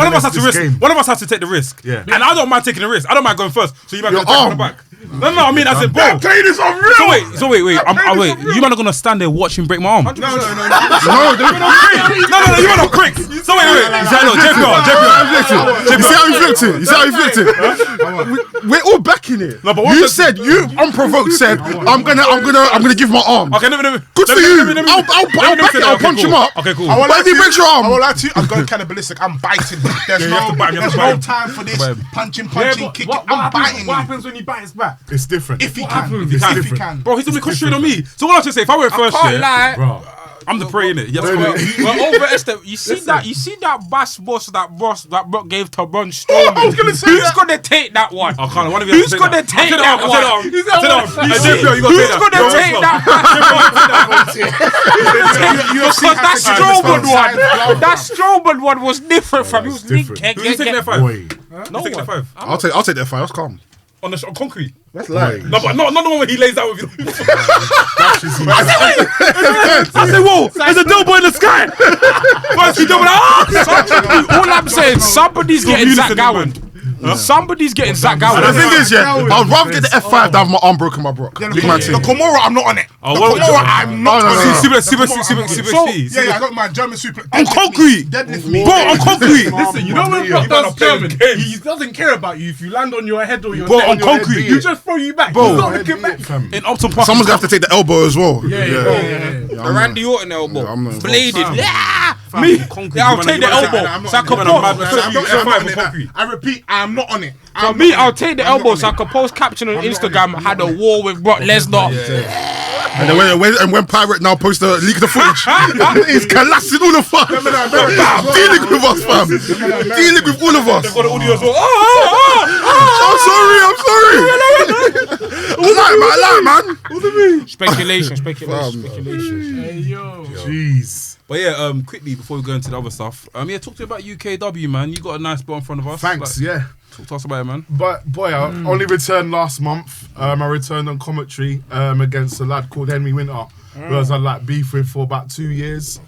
of us has to risk. One of us has to take the risk. Yeah. And I don't mind taking the risk. I don't mind going first. So you might go on the back. No, I mean, I said, bro. That pain is unreal. So wait. Wait. You man are gonna stand there watching break my arm. No. You man are quick. So wait. JPR. You see how he flipped it? We're all backing it. No, but you said, you unprovoked said, I'm gonna give my arm. Okay, good for you. I'll back it. I'll punch him up. Okay, cool. But if he breaks your arm, I won't lie to you. I'm going cannibalistic. I'm biting. There's no time for this punching, kicking. I'm biting. What happens when he bites back? It's different. If he can. Bro, he's gonna be concentrating on me. So what I should say, if I went first, can't lie. bro. I'm the prey, innit? Yes, Well, over Esther, you see that bass boss that Brock gave to Braun Strowman. I was gonna say Who's gonna take that one? I can't. One of you Who's gonna take that one? Who's gonna take that? Because that Strowman one was different from. He was Who's taking that 5? No taking that 5 I'll take that 5. That's calm. on concrete. That's like. No, but not the one where he lays out with you. I said, whoa, there's a dope boy in the sky. First he double All I'm saying, somebody's getting Zach Gowan. Somebody's getting Zach Gowan. The thing is, I'd rather get the F5 than have my arm broken by Brock. Look at my team. The Kimura, I'm not on it. Oh, Kimura, I'm not on it. Super Yeah, I got my German super. on concrete. Deadlift me. Bro, on concrete. Listen, you know when Brock does German, he doesn't care about you if you land on your head or your Bro, neck. on concrete. He just throw you back. Bro. He's not looking back. In Upton Park. Someone's gonna have to take the elbow as well. The Randy Orton elbow. I'm not Bladed. involved. Yeah. Me. I'll take the elbow. So I can post. I repeat, I'm not on it. For me, I'll take the elbow so I can post caption on Instagram. Had a war with Brock Lesnar. And then when Pirate now posts the leak of the footage, he's collapsing all of us. Dealing with us, fam. Dealing with all of us. Got the audio as well. I'm sorry. I lie, man. Speculation. Hey, yo. Jeez. But yeah, quickly before we go into the other stuff, talk to me about UKW, man. You got a nice ball in front of us. Thanks, yeah. Talk to us about it, man. But boy, I only returned last month. I returned on commentary against a lad called Henry Winter, who I was had beef with for about 2 years.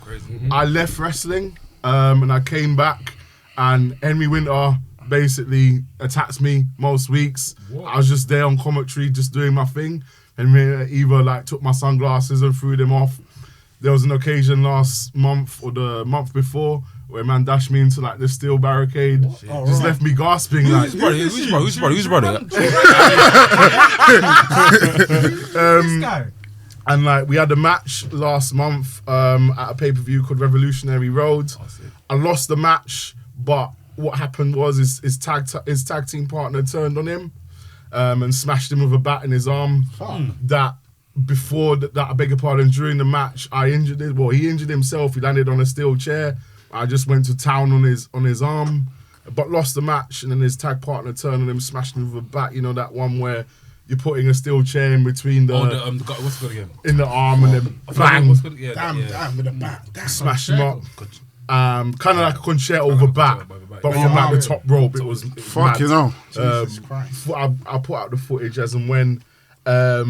I left wrestling and I came back, and Henry Winter basically attacks me most weeks. I was just there on commentary, just doing my thing, and either took my sunglasses and threw them off. There was an occasion last month or the month before where a man dashed me into the steel barricade, left me gasping. Who's brother? And we had a match last month at a pay-per-view called Revolutionary Road. I lost the match, but what happened was his tag team partner turned on him and smashed him with a bat in his arm. Before that, I beg your pardon, during the match, I injured him. Well, he injured himself. He landed on a steel chair. I just went to town on his arm, but lost the match. And then his tag partner turned on him, smashed him with a bat. You know that one where you're putting a steel chair in between the what's it again? in the arm and then bang, Damn, with a bat. smash him up. Kind of like a concerto with a bat, but from the top rope. It was Fuck, you know. I put out the footage as and when. I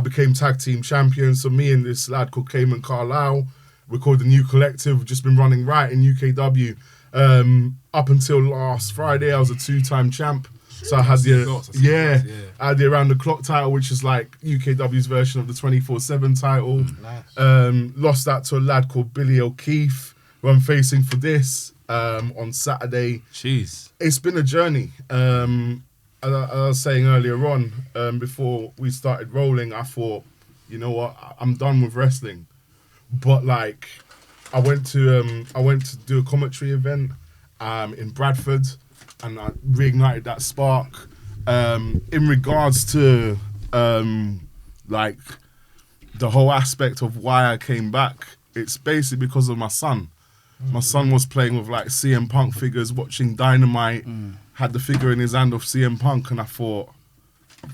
became tag team champion. So me and this lad called Cayman Carlisle, we're called the New Collective. We've just been running right in UKW. Up until last Friday, I was a 2-time champ. So I had I had the Around the Clock title, which is UKW's version of the 24/7 title. Lost that to a lad called Billy O'Keefe, who I'm facing for this on Saturday. Jeez. It's been a journey. As I was saying earlier on, before we started rolling, I thought, you know what, I'm done with wrestling. But I went to do a commentary event in Bradford, and I reignited that spark. In regards to the whole aspect of why I came back, it's basically because of my son. My son was playing with CM Punk figures, watching Dynamite. Had the figure in his hand of CM Punk, and I thought,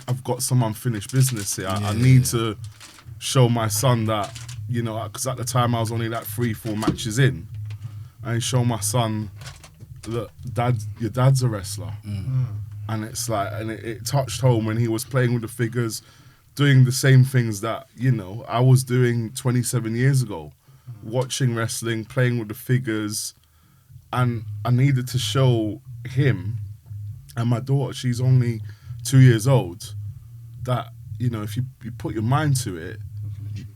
I've got some unfinished business here. I need to show my son that, because at the time I was only 3-4 matches in, and show my son, look, your dad's a wrestler. And it's it touched home when he was playing with the figures, doing the same things that, I was doing 27 years ago, watching wrestling, playing with the figures, and I needed to show him and my daughter, she's only 2 years old, that, if you put your mind to it,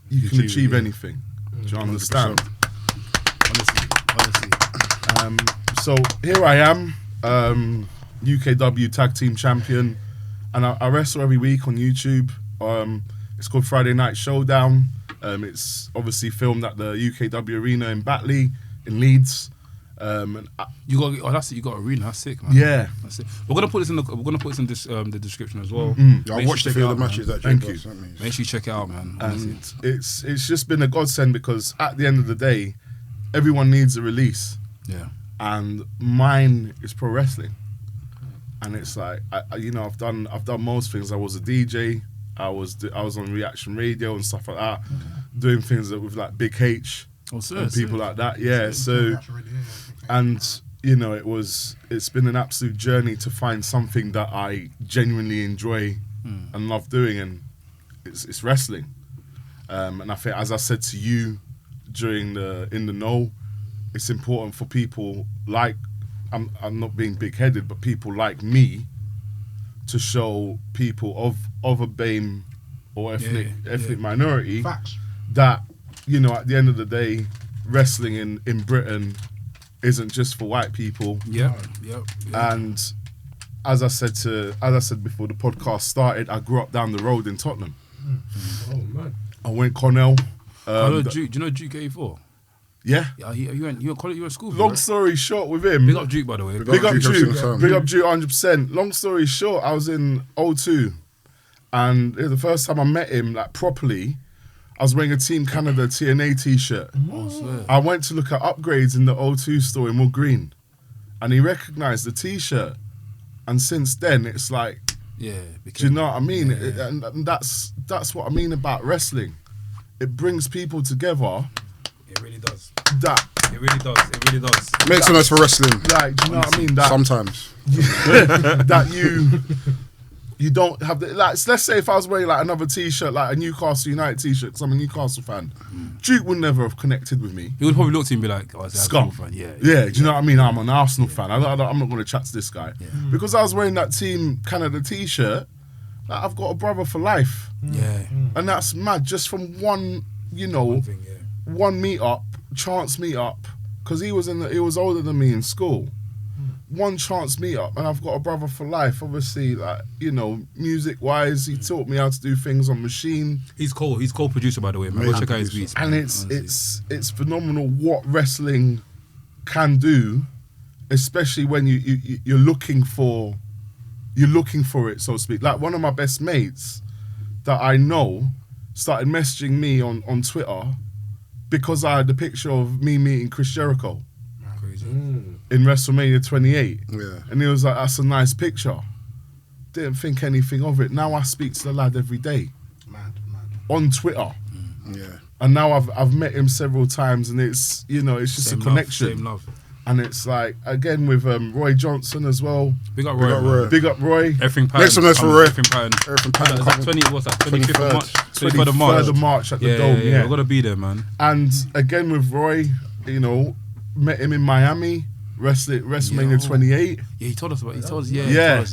you can achieve anything. Do you understand? Honestly. So here I am, UKW Tag Team Champion, and I wrestle every week on YouTube. It's called Friday Night Showdown. It's obviously filmed at the UKW Arena in Batley, in Leeds. And You got that's it. You got arena. That's sick, man. yeah, That's it. We're gonna put this in the description as well. I Make watched sure a you few check of the it out, matches man. that Thank JPR you. sent me. Make sure you check it out, man. Honestly. and it's just been a godsend because at the end of the day, everyone needs a release, Yeah. and mine is pro wrestling. And it's like I've done most things. I was a DJ. I was on Reaction Radio and stuff like that, doing things that with like Big H and people like that. Yeah. So, and it's been an absolute journey to find something that I genuinely enjoy and love doing, and it's wrestling. And I think, as I said to you during In the Know, it's important for people like. I'm not being big-headed, but people like me to show people of a BAME or ethnic minority that, at the end of the day, wrestling in Britain isn't just for white people. Yep. And as I said before the podcast started, I grew up down the road in Tottenham. Oh man. I went Cornell. Do you know Duke 84? Yeah. Yeah, you went college, you went to school. Long right? story short with him. Big up Duke, by the way. Big up Duke, Duke. Big up Duke 100%. Long story short, I was in 02 and the first time I met him like properly, I was wearing a Team Canada TNA t-shirt. I went to look at upgrades in the O2 store in Wood Green and he recognised the t-shirt, and since then it's like, do you know what I mean? Yeah. And that's what I mean about wrestling. It brings people together. It really does. It really does. Make some noise for wrestling. Like, do you know what I mean? That Sometimes. that you don't have the, like, let's say if I was wearing like another t-shirt, like a Newcastle United t-shirt, because I'm a Newcastle fan, Duke would never have connected with me. He would probably look to him and be like, "Oh, it's a Scum. Arsenal fan." Yeah. Do you know what I mean? I'm an Arsenal fan. I'm not going to chat to this guy because I was wearing that Team Canada t-shirt. Like, I've got a brother for life, Yeah. and that's mad. Just from one, one meet-up, chance meet-up, because he was older than me in school. One chance meet-up, and I've got a brother for life. Obviously, like, music-wise, he taught me how to do things on machine. He's cool. He's co-producer, by the way, man. Go check out his beats. And man, it's phenomenal what wrestling can do, especially when you're looking for it, so to speak. Like, one of my best mates that I know started messaging me on Twitter because I had the picture of me meeting Chris Jericho Crazy. in WrestleMania 28. Yeah. And he was like, that's a nice picture. Didn't think anything of it. Now I speak to the lad every day. Mad. On Twitter. Yeah. And now I've met him several times, and it's it's just Same a connection. Love, same love. And it's like, again with Roy Johnson as well. Big up Roy. up man. Roy. Big up Roy. Everything pattern. Make some noise for Roy. Everything pattern. Everything pattern. Is that 20? What's that? 25th of March. 23rd of March. 23rd of March at the Dome. We're gonna be there, man. And again with Roy, met him in Miami, WrestleMania 28. Yeah, he told us about. He told us. Yeah.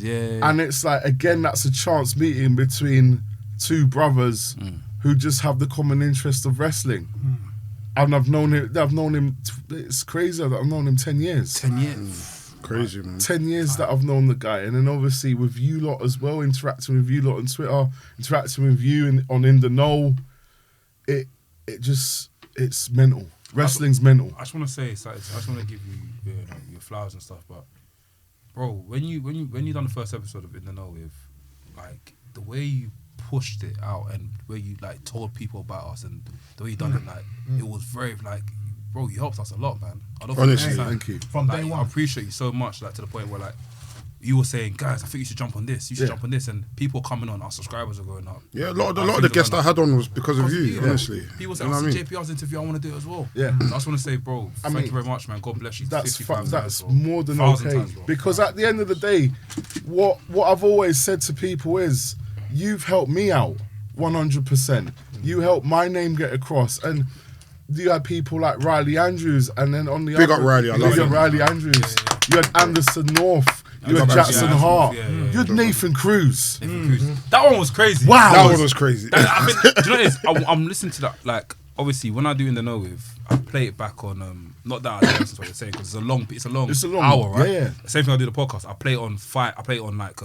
And it's like, again, that's a chance meeting between two brothers who just have the common interest of wrestling. And I've known him. It's crazy that I've known him 10 years. 10 years. Crazy, man. 10 years that I've known the guy, and then obviously with you lot as well, interacting with you lot on Twitter, interacting with you on In the Know, it's mental. Wrestling's mental. I just want to say, I just want to give you your flowers and stuff, but bro, when you done the first episode of In the Know with, like, the way you pushed it out and where you like told people about us and the way you done it, like it was very like, bro, you helped us a lot, man. I don't Honestly, thank you. From day one. I appreciate you so much, like to the point where like you were saying, guys, I think you should jump on this. You should jump on this, and people coming on. Our subscribers are going up. Yeah, a lot of the guests I had on was because of you, honestly. People say, You know "I what I see mean? JPR's interview. I want to do it as well." Yeah. I just want to say, bro, thank you very much, man. God bless you. That's more than okay. Because at the end of the day, what I've always said to people is, you've helped me out 100%. You helped my name get across, and you had people like Riley Andrews, and then on the Big up Riley, I love him. Riley Andrews. You had Anderson North. You had Jackson Hart. You had Nathan Cruz. That one was crazy. Wow, That one was crazy. I mean, do you know what it is? I'm listening to that. Like, obviously, when I do In the Know with, I play it back on. Not that I don't listen to what you're saying, because it's a long hour, right? Yeah. Same thing I do the podcast. I play it on like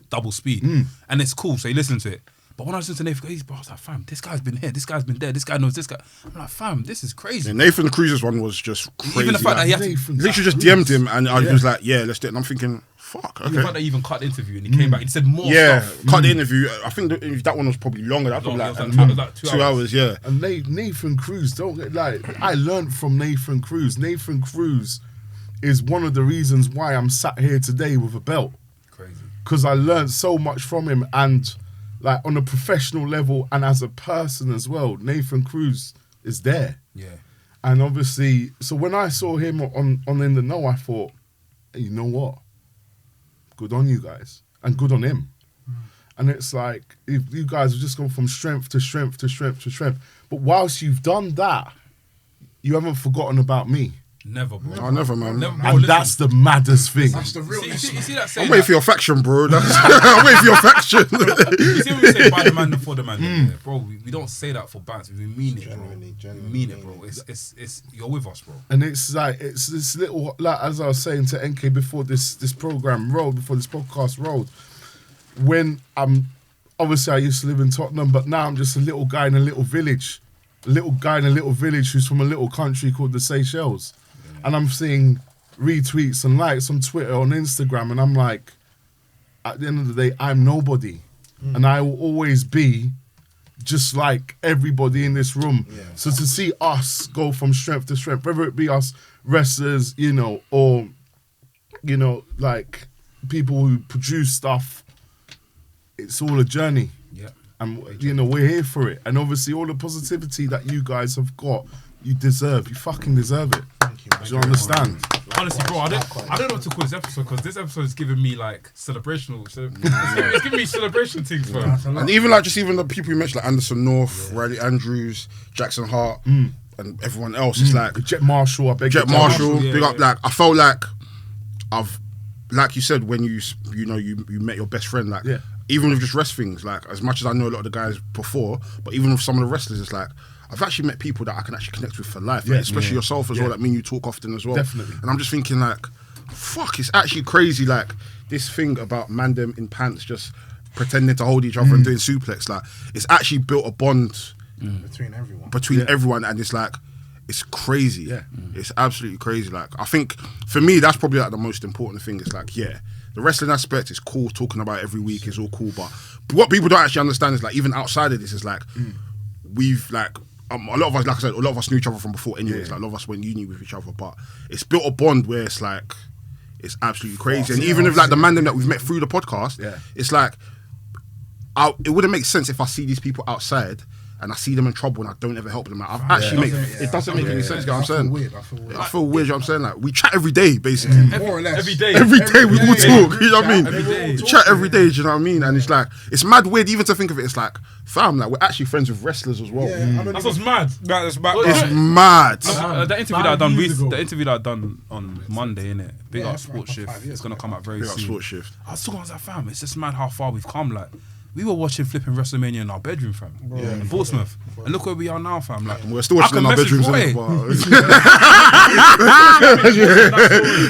double speed, and it's cool. So you listen to it. But when I listened to Nathan Cruz, bro, I was like, fam, this guy's been here, this guy's been there, this guy knows this guy. I'm like, fam, this is crazy. Yeah, Nathan Cruz's one was just crazy. Even the fact that he had to, literally just DM'd him and I was like, yeah, let's do it. And I'm thinking, fuck, the fact that okay. he even cut the interview and he came back and said more Yeah, stuff. cut the interview. I think that one was probably longer. That was Long, probably it was like 2 hours, yeah. And Nathan Cruz, don't get I learned from Nathan Cruz. Nathan Cruz is one of the reasons why I'm sat here today with a belt. Crazy. Because I learned so much from him, and like on a professional level and as a person as well. Nathan Cruz is there. Yeah. And obviously, so when I saw him on In the Know, I thought, hey, you know what? Good on you guys. And good on him. And it's like, if you guys have just gone from strength to strength to strength to strength. But whilst you've done that, you haven't forgotten about me. Never, bro. Oh, never, man. Never, bro. And Listen, that's the maddest thing. That's the real. you see that saying? I'm waiting for your faction, bro. I'm waiting for your faction. You see what we say by the man for the man, yeah, bro. We don't say that for bands. We mean it, bro. We mean it, bro. It's you're with us, bro. And it's like, it's this little, like as I was saying to NK before this program rolled, before this podcast rolled, when obviously I used to live in Tottenham, but now I'm just a little guy in a little village. A little guy in a little village who's from a little country called the Seychelles. And I'm seeing retweets and likes on Twitter, on Instagram, and I'm like, at the end of the day, I'm nobody. And I will always be just like everybody in this room. Yeah. So to see us go from strength to strength, whether it be us wrestlers, you know, or, you know, like people who produce stuff, it's all a journey. Yeah. And, you know, we're here for it. And obviously all the positivity that you guys have got, you deserve. You fucking deserve it. Thank you. Do you understand? Honestly, bro, I don't know what to call this episode because this episode is giving me like celebrational. It's giving me celebration things, bro. And even like even the people you mentioned, like Anderson North, Riley Andrews, Jackson Hart, and everyone else, it's like Jet Marshall, I beg Jet your Marshall, yeah, big up. yeah. Like I felt like like you said when you met your best friend, like even with just rest things, like as much as I know a lot of the guys before, but even with some of the wrestlers, it's like I've actually met people that I can actually connect with for life, like, especially yourself as well. Like me and you talk often as well. Definitely. And I'm just thinking like, fuck, it's actually crazy. Like this thing about Mandem in pants just pretending to hold each other and doing suplex, like it's actually built a bond between everyone. and it's like it's crazy. Yeah. It's absolutely crazy. Like I think for me that's probably like the most important thing. It's like the wrestling aspect is cool, talking about it every week is all cool, but what people don't actually understand is like even outside of this is like we've like a lot of us, like I said, a lot of us knew each other from before anyways. Like a lot of us went uni with each other, but it's built a bond where it's like it's absolutely crazy. And even if like the man that we've met through the podcast, it's like it wouldn't make sense if I see these people outside and I see them in trouble and I don't ever help them. Like, it doesn't make any sense. You know what I'm saying? I feel weird. You know what I'm saying? Like we chat every day, basically. More or less. Every day. Every day we all talk, you know what I mean? Every day. We chat every day, do you know what I mean? And it's like, it's mad weird even to think of it. It's like, fam, like we're actually friends with wrestlers as well. That's what's mad. That's back. It's mad. The interview that I done on Monday, innit? Big up Sports Shift. It's gonna come out very Big up soon. Sports Shift. I was talking, I was like, fam, it's just mad how far we've come. Like, we were watching flipping WrestleMania in our bedroom, fam. In Portsmouth. And look where we are now, fam. Like, We're still watching in our bedrooms. Roy.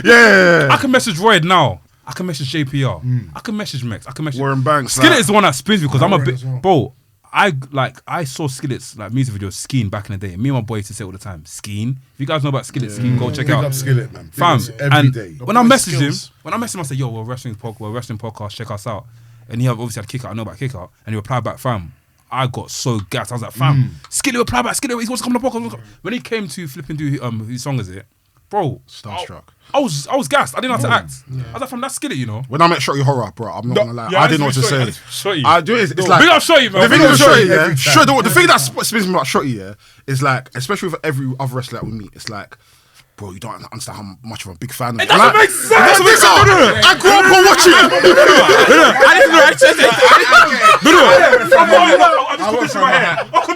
Yeah. I can message Roy now. I can message JPR. I can message Mex. I can message Warren Banks. Skillet like- is the one that spins because I'm a bit, as well. bro. I saw Skillet's like music videos skiing back in the day. Me and my boy used to say all the time, skiing. If you guys know about Skillet skiing, go check Big out. up Skillet, man. Big Fam, up every and day. when I messaged him, I said, yo, we're wrestling podcast, check us out. And he obviously had Kick Out, I know about Kick Out, and he replied back, fam. I got so gassed. I was like, fam, Skillet replied back, Skillet, he wants to come on the podcast. When he came to flipping do whose song is it, bro? Starstruck. I was gassed. I didn't know how to act. I was like, fam, that's Skillet, you know. When I met Shotty Horror, bro, I'm not gonna lie, I didn't know what to say. Shotty. I do it. It's like Big up Shotty, man. the thing Big up with Shotty. Shotty, yeah. Sure, the thing that spins me about Shotty, yeah, is like, especially with every other wrestler that we meet, it's like, bro, you don't understand how much of a big fan of It doesn't make sense. I grew up on watching.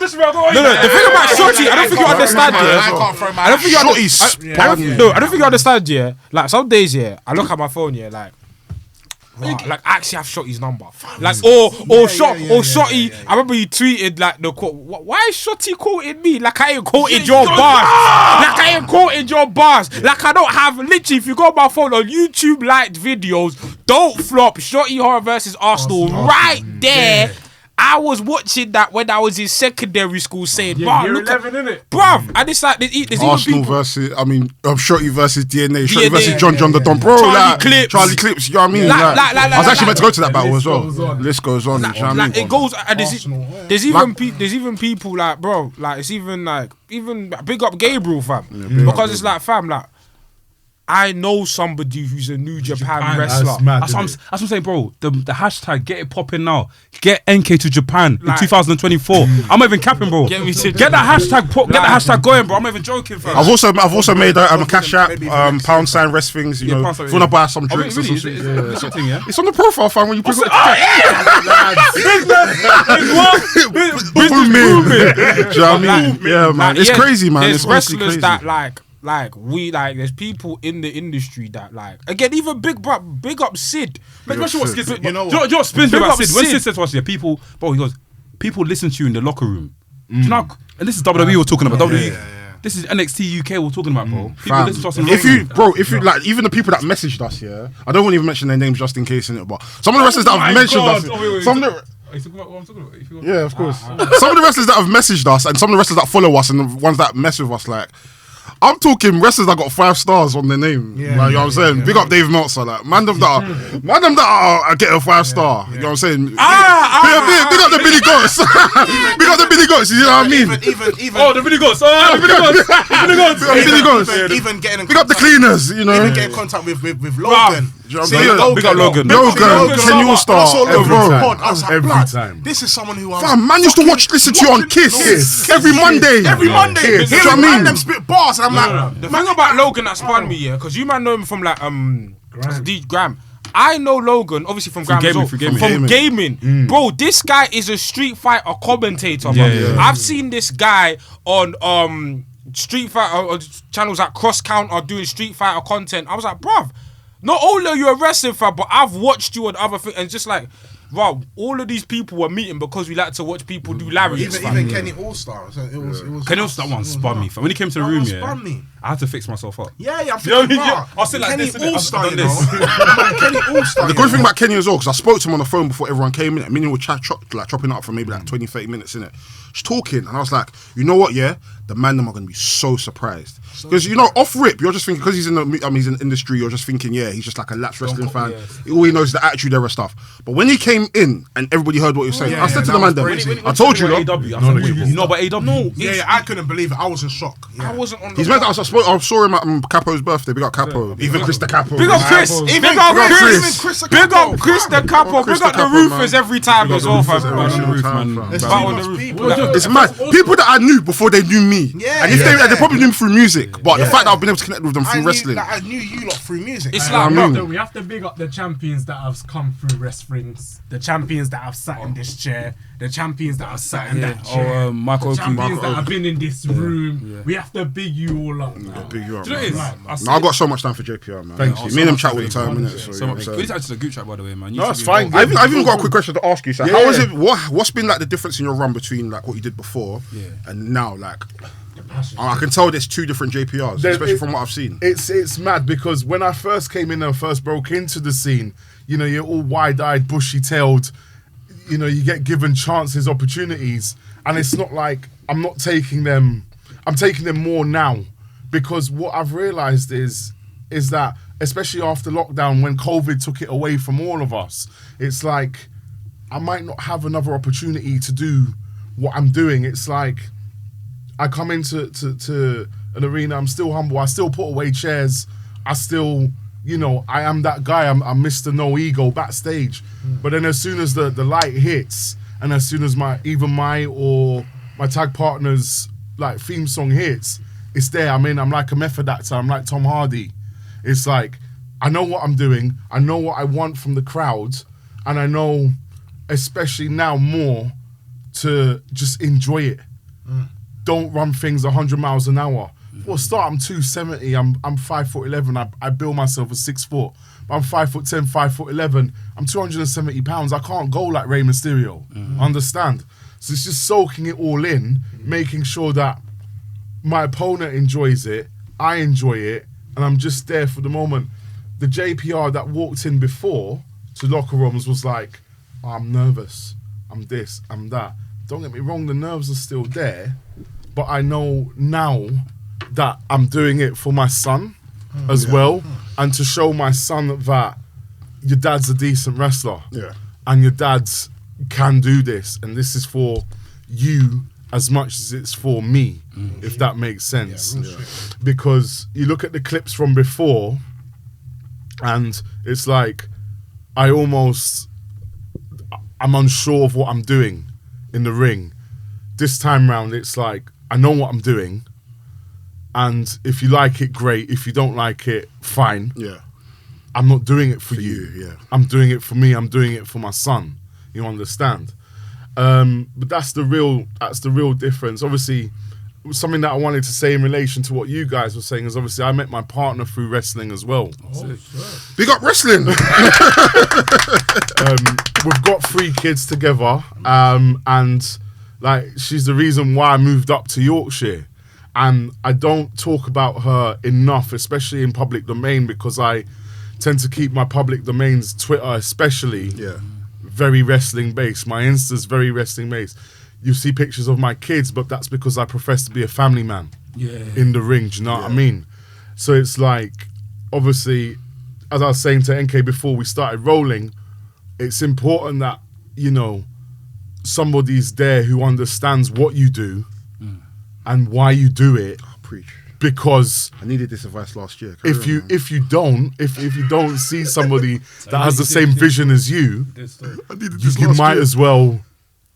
The thing about Shotty, I don't think you understand. I don't think you understand. I don't think you understand. Yeah, like some days, yeah, I look at my phone, yeah, like. Wow, like I actually have Shotty's number, like Shotty. I remember you tweeted like the quote. Why is Shotty quoting me? Like I ain't quoted your bars. Like I ain't quoted your bars. Like I don't have literally. If you go on my phone on YouTube liked videos, don't flop Shotty Horror versus Arsenal right there. I was watching that when I was in secondary school, saying, Yeah, "Bruv, year look 11, at, innit? bruv," and it's like there's even Arsenal people. versus, Shorty versus DNA, Shorty DNA, versus John the Don, bro. Charlie Clips. Charlie Clips, you know what I mean? I was actually meant to go to that battle as well. List goes on. You know what I mean? Like it goes, and there's even people like, bro, like it's even big up Gabriel, fam, because it's like, fam, like I know somebody who's a New Japan wrestler. That's mad, That's what I'm saying, bro. The hashtag, get it popping now. Get NK to Japan in Like- 2024. I'm not even capping, bro. Get that hashtag, get the hashtag going, bro. I'm not even joking, fam. I've also made a cash app, £, RESTHINGS, you know, £, if you want to buy some Oh, drinks really? or Is something. it- it's something, yeah? It's on the profile, fam, when you put it. Boom, do you know what I mean? Yeah, man. It's crazy, man. There's It's honestly wrestlers crazy. that there's people in the industry that again, even big up Sid. Like, what's what Sid. Sid? You know Do you know what spins me Big about up Sid? When Sid. Sid said to us, yeah, people, bro, he goes, people listen to you in the locker room. Do you know? And this is WWE we're talking about. WWE. This is NXT UK we're talking about, bro. People Fam, listen to us in the locker room. if you like, even the people that messaged us, yeah, I don't want to even mention their names just in case, innit, but some of the wrestlers that have mentioned us, some of the, Are you talking about what I'm talking about? If you want- yeah, of course, some of the wrestlers that have messaged us and some of the wrestlers that follow us and the ones that mess with us, like, I'm talking wrestlers that got 5 stars on their name. You know what I'm saying? Big up Dave Meltzer, like, man them that are getting a 5-star. You know what I'm saying? Big up the Billy Goats. Big up the Billy Goats, you know what I mean? Even Oh, the video goes. Oh, the video goes. The video goes. Big up the Billy Goats. even getting in Big up the contact- cleaners, you know? Even get in contact with Logan. Do you know what I'm See, saying? Big up Logan. Logan, Kenny I All-Star, saw Logan bro. pod, I was like, Every blood, time. this is someone who I was Fam, man used to listen to you on Kiss every Monday. every Monday. Do you know what I Hearing mean? them spit bars, and I'm like, The thing about Logan that spun me, yeah, because you man know him from like Graham. I know Logan obviously from Graham gaming, as well, from from gaming. gaming. Bro, this guy is a Street Fighter commentator, Yeah, man. yeah. I've seen this guy on Street Fighter channels like Cross Count are doing Street Fighter content. I was like, bruv, not only are you a wrestling fan, but I've watched you on other things, and it's just like, bro, all of these people were meeting because we like to watch people do lariats. even Kenny All-Star. So it was. Kenny All-Star, that one spun me. Fam. When he came to the room, one yeah, spun me. I had to fix myself up. Yeah, I'm You know what I thinking, mean? bro, I'll sit like Kenny this, innit? All-Star, I've you done know. Kenny All-Star. The good thing about Kenny as well, because I spoke to him on the phone before everyone came in. I mean, he was chopping up for maybe like 20, 30 minutes, innit? Just talking, and I was like, you know what, yeah? The man them are going to be so surprised. Because, you know, off rip, you're just thinking, because he's in the industry, you're just thinking, yeah, he's just like a lapsed wrestling fan. All he knows is the attitude era stuff. But when he came in and everybody heard what he was saying, I said to the man them, I told you, AW. though. You know about AW? No. Yeah, I couldn't believe it. I was in shock. Yeah. I wasn't on. He's meant to, I saw him at Capo's birthday. Big up Capo. Even Chris the Capo. Big up Chris. Big up Chris. Big up Chris the Capo. Big up the Roofers every time as well, fam. It's mad. People that I knew before they knew me. Yeah, and if they probably knew me through music. But the fact that I've been able to connect with them through wrestling. I knew you lot through music. It's I like, mean, So we have to big up the champions that have come through WRESTHINGS, the champions that have sat in this chair, the champions that have sat in that chair, Michael the Oakley. champions that have been in this room. We have to big you all up. Big you up, Do you know what man. it is? No, I got so much time for JPR, man. Thank you. Me and him chat all the time, innit? So, So you know much. what I'm We need saying? to add to the group chat, by the way, man. You No, should it's be fine. involved. I've even got a quick question to ask you. So, Yeah. how is it? What's been like the difference in your run between like what you did before and now? Like, I can tell there's 2 different JPRs, especially from what I've seen. It's mad because when I first came in and first broke into the scene, you know, you're all wide-eyed, bushy-tailed, you know, you get given chances, opportunities, and it's not like I'm not taking them. I'm taking them more now because what I've realised is that especially after lockdown when COVID took it away from all of us, it's like I might not have another opportunity to do what I'm doing. It's like I come into to an arena, I'm still humble, I still put away chairs, I still, you know, I am that guy, I'm Mr. No Ego backstage. But then as soon as the light hits, and as soon as my tag partner's like theme song hits, it's there. I mean, I'm like a method actor, I'm like Tom Hardy. It's like, I know what I'm doing, I know what I want from the crowd, and I know, especially now more, to just enjoy it. Don't run things 100 miles an hour. For a start, I'm 270. I'm 5'11". I build myself as 6 foot. But I'm 5'10", 5'11". I'm 270 pounds. I can't go like Rey Mysterio. Understand? So it's just soaking it all in, making sure that my opponent enjoys it, I enjoy it, and I'm just there for the moment. The JPR that walked in before to locker rooms was like, oh, I'm nervous. I'm this, I'm that. Don't get me wrong, the nerves are still there, but I know now that I'm doing it for my son as well, and to show my son that your dad's a decent wrestler, and your dad's can do this, and this is for you as much as it's for me, if that makes sense. Because you look at the clips from before, and it's like I'm unsure of what I'm doing in the ring. This time round, it's like I know what I'm doing, and if you like it, great. If you don't like it, fine. I'm not doing it for you. I'm doing it for me. I'm doing it for my son. You understand? But that's the real difference. Obviously, something that I wanted to say in relation to what you guys were saying is obviously I met my partner through wrestling as well. Big up wrestling. We've got 3 kids together, and like she's the reason why I moved up to Yorkshire. And I don't talk about her enough, especially in public domain, because I tend to keep my public domains, Twitter especially, very wrestling based. My Insta's very wrestling based. You see pictures of my kids, but that's because I profess to be a family man in the ring. Do you know what I mean? So it's like, obviously, as I was saying to NK before we started rolling, it's important that, you know, somebody's there who understands what you do and why you do it. Preach. Because I needed this advice last year. if you don't see somebody that has the same vision as you, you might as well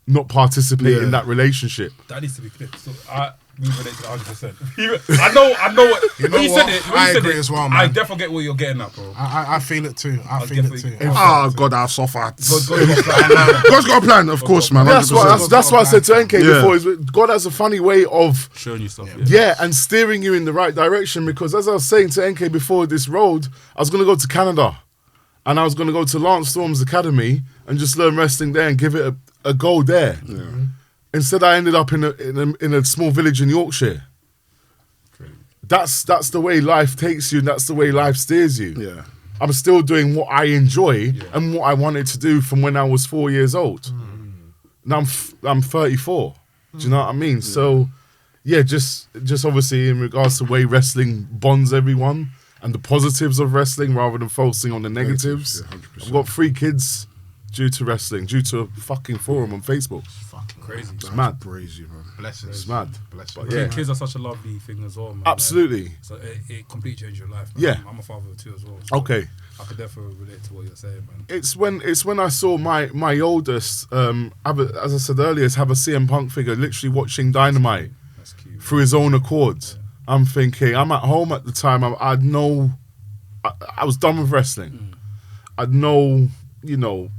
not participate in that relationship. That needs to be clear. So we relate to 100%. I know what you said it. I agree as well, man. I definitely get what you're getting at, bro. I feel it too. I feel it too. Oh God, I've suffered. God's got a plan, of course, man. That's what I said to NK before. Is God has a funny way of showing you stuff. And steering you in the right direction. Because as I was saying to NK before this road, I was going to go to Canada, and I was going to go to Lance Storm's Academy and just learn wrestling there and give it a go there. Instead, I ended up in a small village in Yorkshire. That's the way life takes you, and that's the way life steers you. I'm still doing what I enjoy and what I wanted to do from when I was 4 years old. Now I'm 34. Do you know what I mean? So, just obviously in regards to the way wrestling bonds everyone and the positives of wrestling rather than focusing on the negatives. I've got 3 kids due to wrestling, due to a fucking forum on Facebook. Fucking crazy. It's mad. Crazy, man. Blessings. It's mad. Blessings. But Kids are such a lovely thing as well, man. Absolutely. So it completely changed your life, man. Yeah. I'm a father too as well. So Okay. I could definitely relate to what you're saying, man. It's when I saw my oldest, as I said earlier, have a CM Punk figure, literally watching Dynamite That's cute. through his own accord. I'm thinking, I'm at home at the time. I was done with wrestling. I'd no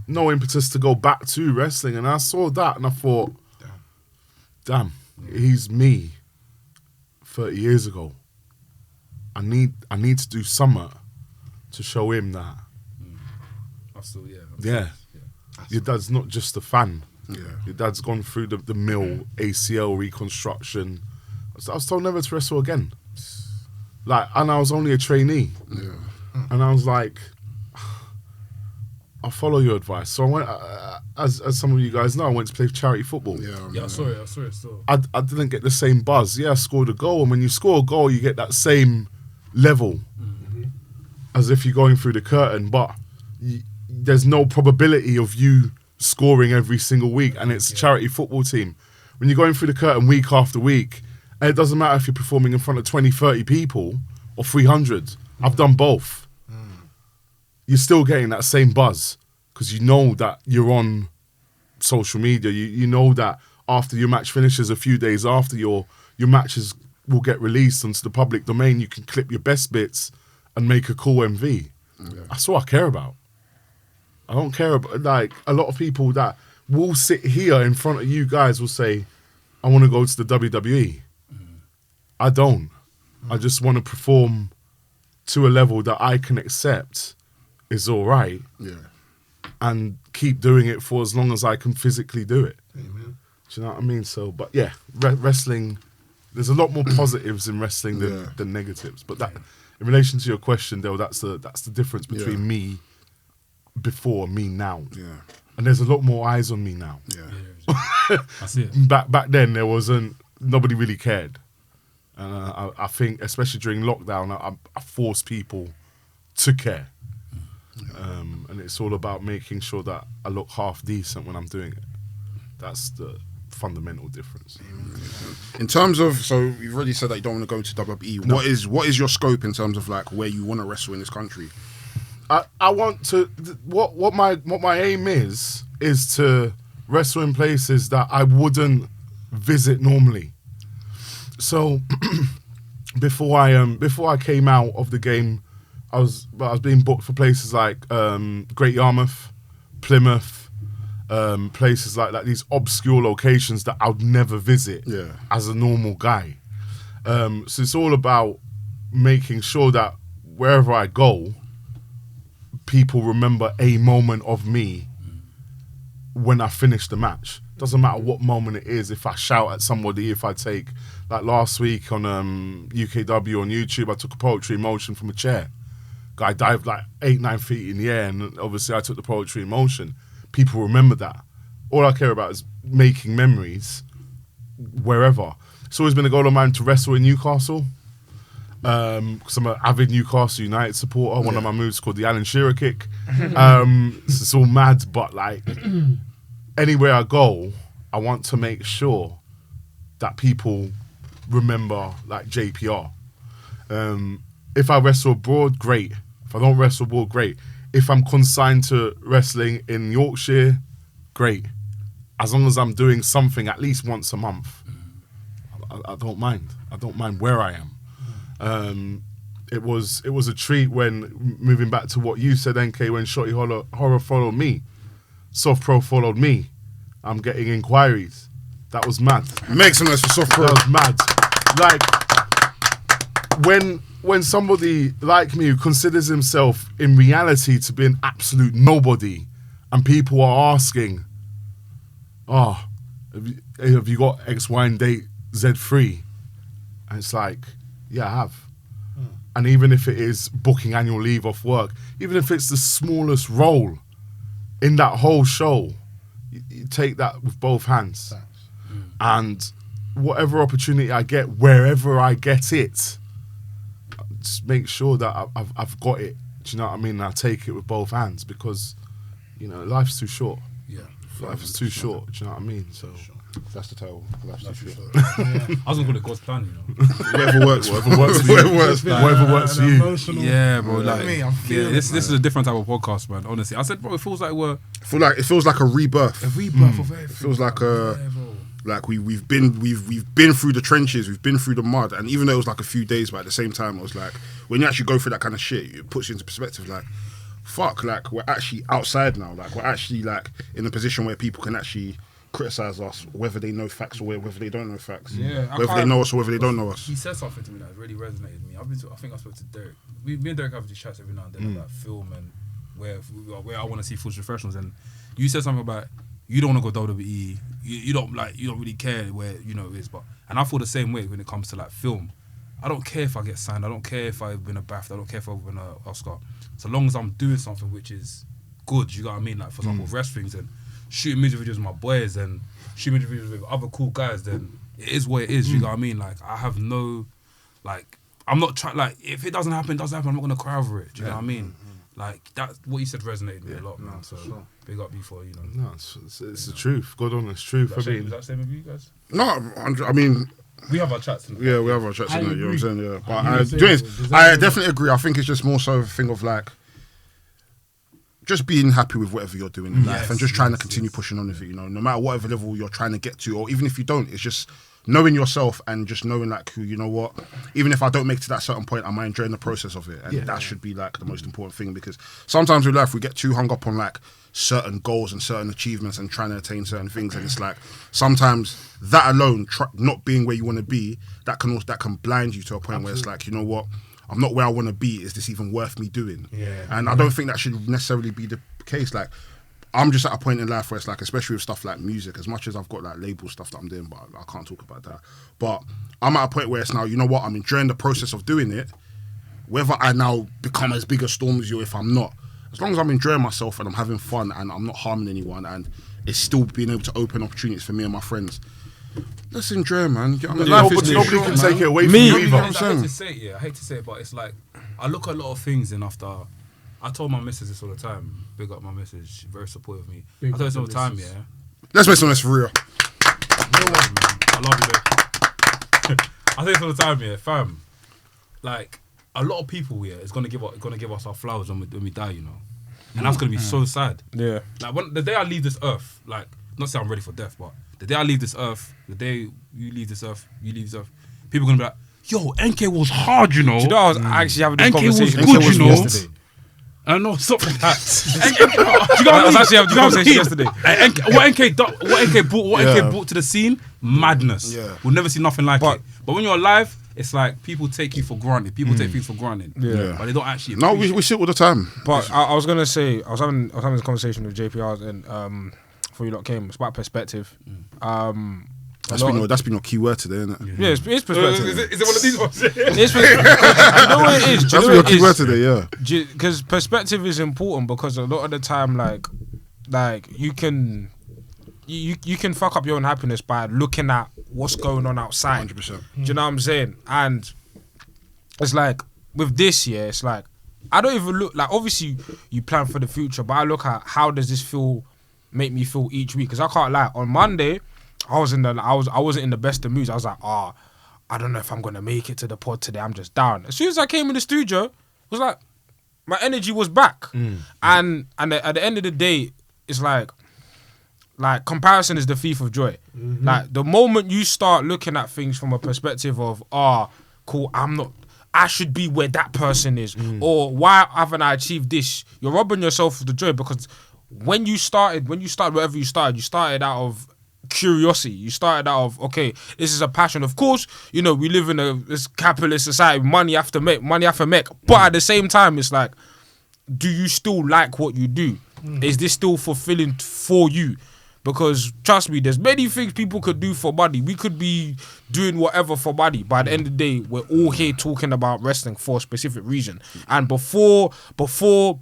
impetus to go back to wrestling, and I saw that and I thought, damn, he's me 30 years ago. I need to do something to show him that. Your dad's not just a fan. Your dad's gone through the mill, ACL reconstruction. I was told never to wrestle again. And I was only a trainee. And I was like, I'll follow your advice. So I went, as some of you guys know, I went to play charity football. I saw it still. I didn't get the same buzz. I scored a goal, and when you score a goal, you get that same level as if you're going through the curtain, but there's no probability of you scoring every single week, and it's a charity football team. When you're going through the curtain week after week, and it doesn't matter if you're performing in front of 20, 30 people or 300. I've done both. You're still getting that same buzz because you know that you're on social media. You know that after your match finishes, a few days after your matches will get released onto the public domain, you can clip your best bits and make a cool MV. That's what I care about. I don't care about, like, a lot of people that will sit here in front of you guys will say, I want to go to the WWE. I don't. I just want to perform to a level that I can accept is all right, and keep doing it for as long as I can physically do it. Amen. Do you know what I mean? So, but yeah, wrestling, there's a lot more positives in wrestling than negatives. But that, in relation to your question, though, that's the difference between me before and me now. and there's a lot more eyes on me now. I see it. Back then, there wasn't, nobody really cared. And I think, especially during lockdown, I forced people to care. And it's all about making sure that I look half decent when I'm doing it. That's the fundamental difference. In terms of, so you've already said that you don't want to go to WWE. No. What is your scope in terms of like where you want to wrestle in this country? I want to, what my aim is to wrestle in places that I wouldn't visit normally. So before I came out of the game, I was being booked for places like Great Yarmouth, Plymouth, places like that, these obscure locations that I would never visit as a normal guy. So it's all about making sure that wherever I go, people remember a moment of me when I finish the match. Doesn't matter what moment it is. If I shout at somebody, if I take, like last week on UKW on YouTube, I took a poetry in motion from a chair. Guy dived like 8-9 feet in the air, and obviously I took the poetry in motion. People remember that. All I care about is making memories wherever. It's always been a goal of mine to wrestle in Newcastle. Because I'm an avid Newcastle United supporter. One of my moves is called the Alan Shearer kick. It's all mad, but like anywhere I go, I want to make sure that people remember like JPR. If I wrestle abroad, great. If I don't wrestle abroad, great. If I'm consigned to wrestling in Yorkshire, great. As long as I'm doing something at least once a month, I don't mind. I don't mind where I am. It was a treat when, moving back to what you said, NK, when Shotty Horror followed me, Soft Pro followed me. I'm getting inquiries. That was mad. Make some noise for Soft Pro. That was mad. Like, when somebody like me who considers himself in reality to be an absolute nobody, and people are asking, have you got X, Y, and date Z3? And it's like, yeah, I have. And even if it is booking annual leave off work, even if it's the smallest role in that whole show, you take that with both hands. And whatever opportunity I get, wherever I get it, just make sure that I've got it. Do you know what I mean? I take it with both hands because, you know, life's too short. Yeah. Life is too short. Do you know what I mean? So that's the title. Life's too short. I was gonna call it God's plan, you know. Whatever works for you. Whatever works for you. Yeah, bro. Like, this is a different type of podcast, man. Honestly, I said, bro, it feels like it feels like a rebirth. A rebirth of everything. It feels like like we've been through the trenches, we've been through the mud, and even though it was like a few days, but at the same time, it was like when you actually go through that kind of shit, it puts you into perspective. Like, fuck, like we're actually outside now. Like we're actually like in a position where people can actually criticize us, whether they know facts or whether they don't know facts. Yeah, whether they know us or whether they don't know us. He said something to me that really resonated with me. I think I spoke to Derek. Me and Derek have these chats every now and then about film and where I want to see full professionals. And you said something about you don't want to go WWE. You don't really care where it is. And I feel the same way when it comes to like film. I don't care if I get signed. I don't care if I win a BAFTA. I don't care if I win an Oscar. So long as I'm doing something which is good, you know what I mean? Like for example, WRESTHINGS and shooting music videos with my boys and shooting music videos with other cool guys, then it is what it is, you know what I mean? Like I have no, like, I'm not trying, like, if it doesn't happen, it doesn't happen, I'm not going to cry over it, do you know what I mean? Like, that, what you said resonated with me a lot, man, so big up you for, No, it's the truth, God honest truth. Is that the same with you guys? No, I mean... We have our chats. Yeah, we have our chats, you know what I'm saying, yeah. But I definitely agree, I think it's just more so a thing of like, just being happy with whatever you're doing in life and just trying to continue pushing on with it, no matter whatever level you're trying to get to, or even if you don't, it's just knowing yourself and just knowing like, you know what, even if I don't make it to that certain point, am I enjoying the process of it? And that should be like the most important thing, because sometimes in life we get too hung up on like certain goals and certain achievements and trying to attain certain things, and it's like sometimes that alone, not being where you want to be, that can blind you to a point where it's like, you know what, I'm not where I want to be. Is this even worth me doing? And I don't think that should necessarily be the case. Like, I'm just at a point in life where it's like, especially with stuff like music, as much as I've got like label stuff that I'm doing, but I can't talk about that. But I'm at a point where it's now, you know what, I'm enjoying the process of doing it. Whether I now become as big a storm as you, if I'm not, as long as I'm enjoying myself and I'm having fun and I'm not harming anyone and it's still being able to open opportunities for me and my friends, let's enjoy, man. Nobody can take it away from Me, you I either. hate to say it, I hate to say it, but it's like I look at a lot of things and after I told my missus this all the time. Big up my missus, she's very supportive of me. I tell her this all the time, yeah. Let's make some of this for real. I love you, babe. I say this all the time, yeah, fam. Like a lot of people, yeah, is gonna give us our flowers when we die, you know, and that's gonna be so sad. Yeah. Like the day I leave this earth, like not say I'm ready for death, but the day I leave this earth, the day you leave this earth, people are gonna be like, yo, NK was hard, you know. Do you know I was actually having this NK was conversation good, you know. yesterday? No, stop like that. I was actually having this conversation yesterday. What NK brought to the scene, madness. Yeah. We'll never see nothing like it. But when you're alive, it's like people take you for granted. People take things for granted. Yeah. But they don't actually. No, we see it all the time. But I was gonna say I was having this conversation with JPR and before you lot came. It's about perspective. That's been your key word today, isn't it? Yeah, it's perspective. Is it one of these ones? It's you know what it is. That's been your key word today, yeah. Because perspective is important because a lot of the time, like you can fuck up your own happiness by looking at what's going on outside. 100%. Do you know what I'm saying? And it's like with this year, it's like I don't even look like obviously you plan for the future, but I look at how does this make me feel each week? Because I can't lie. On Monday, I wasn't in the best of moods. I was like, I don't know if I'm gonna make it to the pod today. I'm just down. As soon as I came in the studio, it was like my energy was back. And at the end of the day, it's like comparison is the thief of joy. Like the moment you start looking at things from a perspective of cool, I should be where that person is, or why haven't I achieved this? You're robbing yourself of the joy because when you started wherever you started out of curiosity. You started out of, okay, this is a passion. Of course, you know, we live in this capitalist society, money have to make. But at the same time, it's like, do you still like what you do? Is this still fulfilling for you? Because trust me, there's many things people could do for money. We could be doing whatever for money, but at the end of the day, we're all here talking about wrestling for a specific reason. And before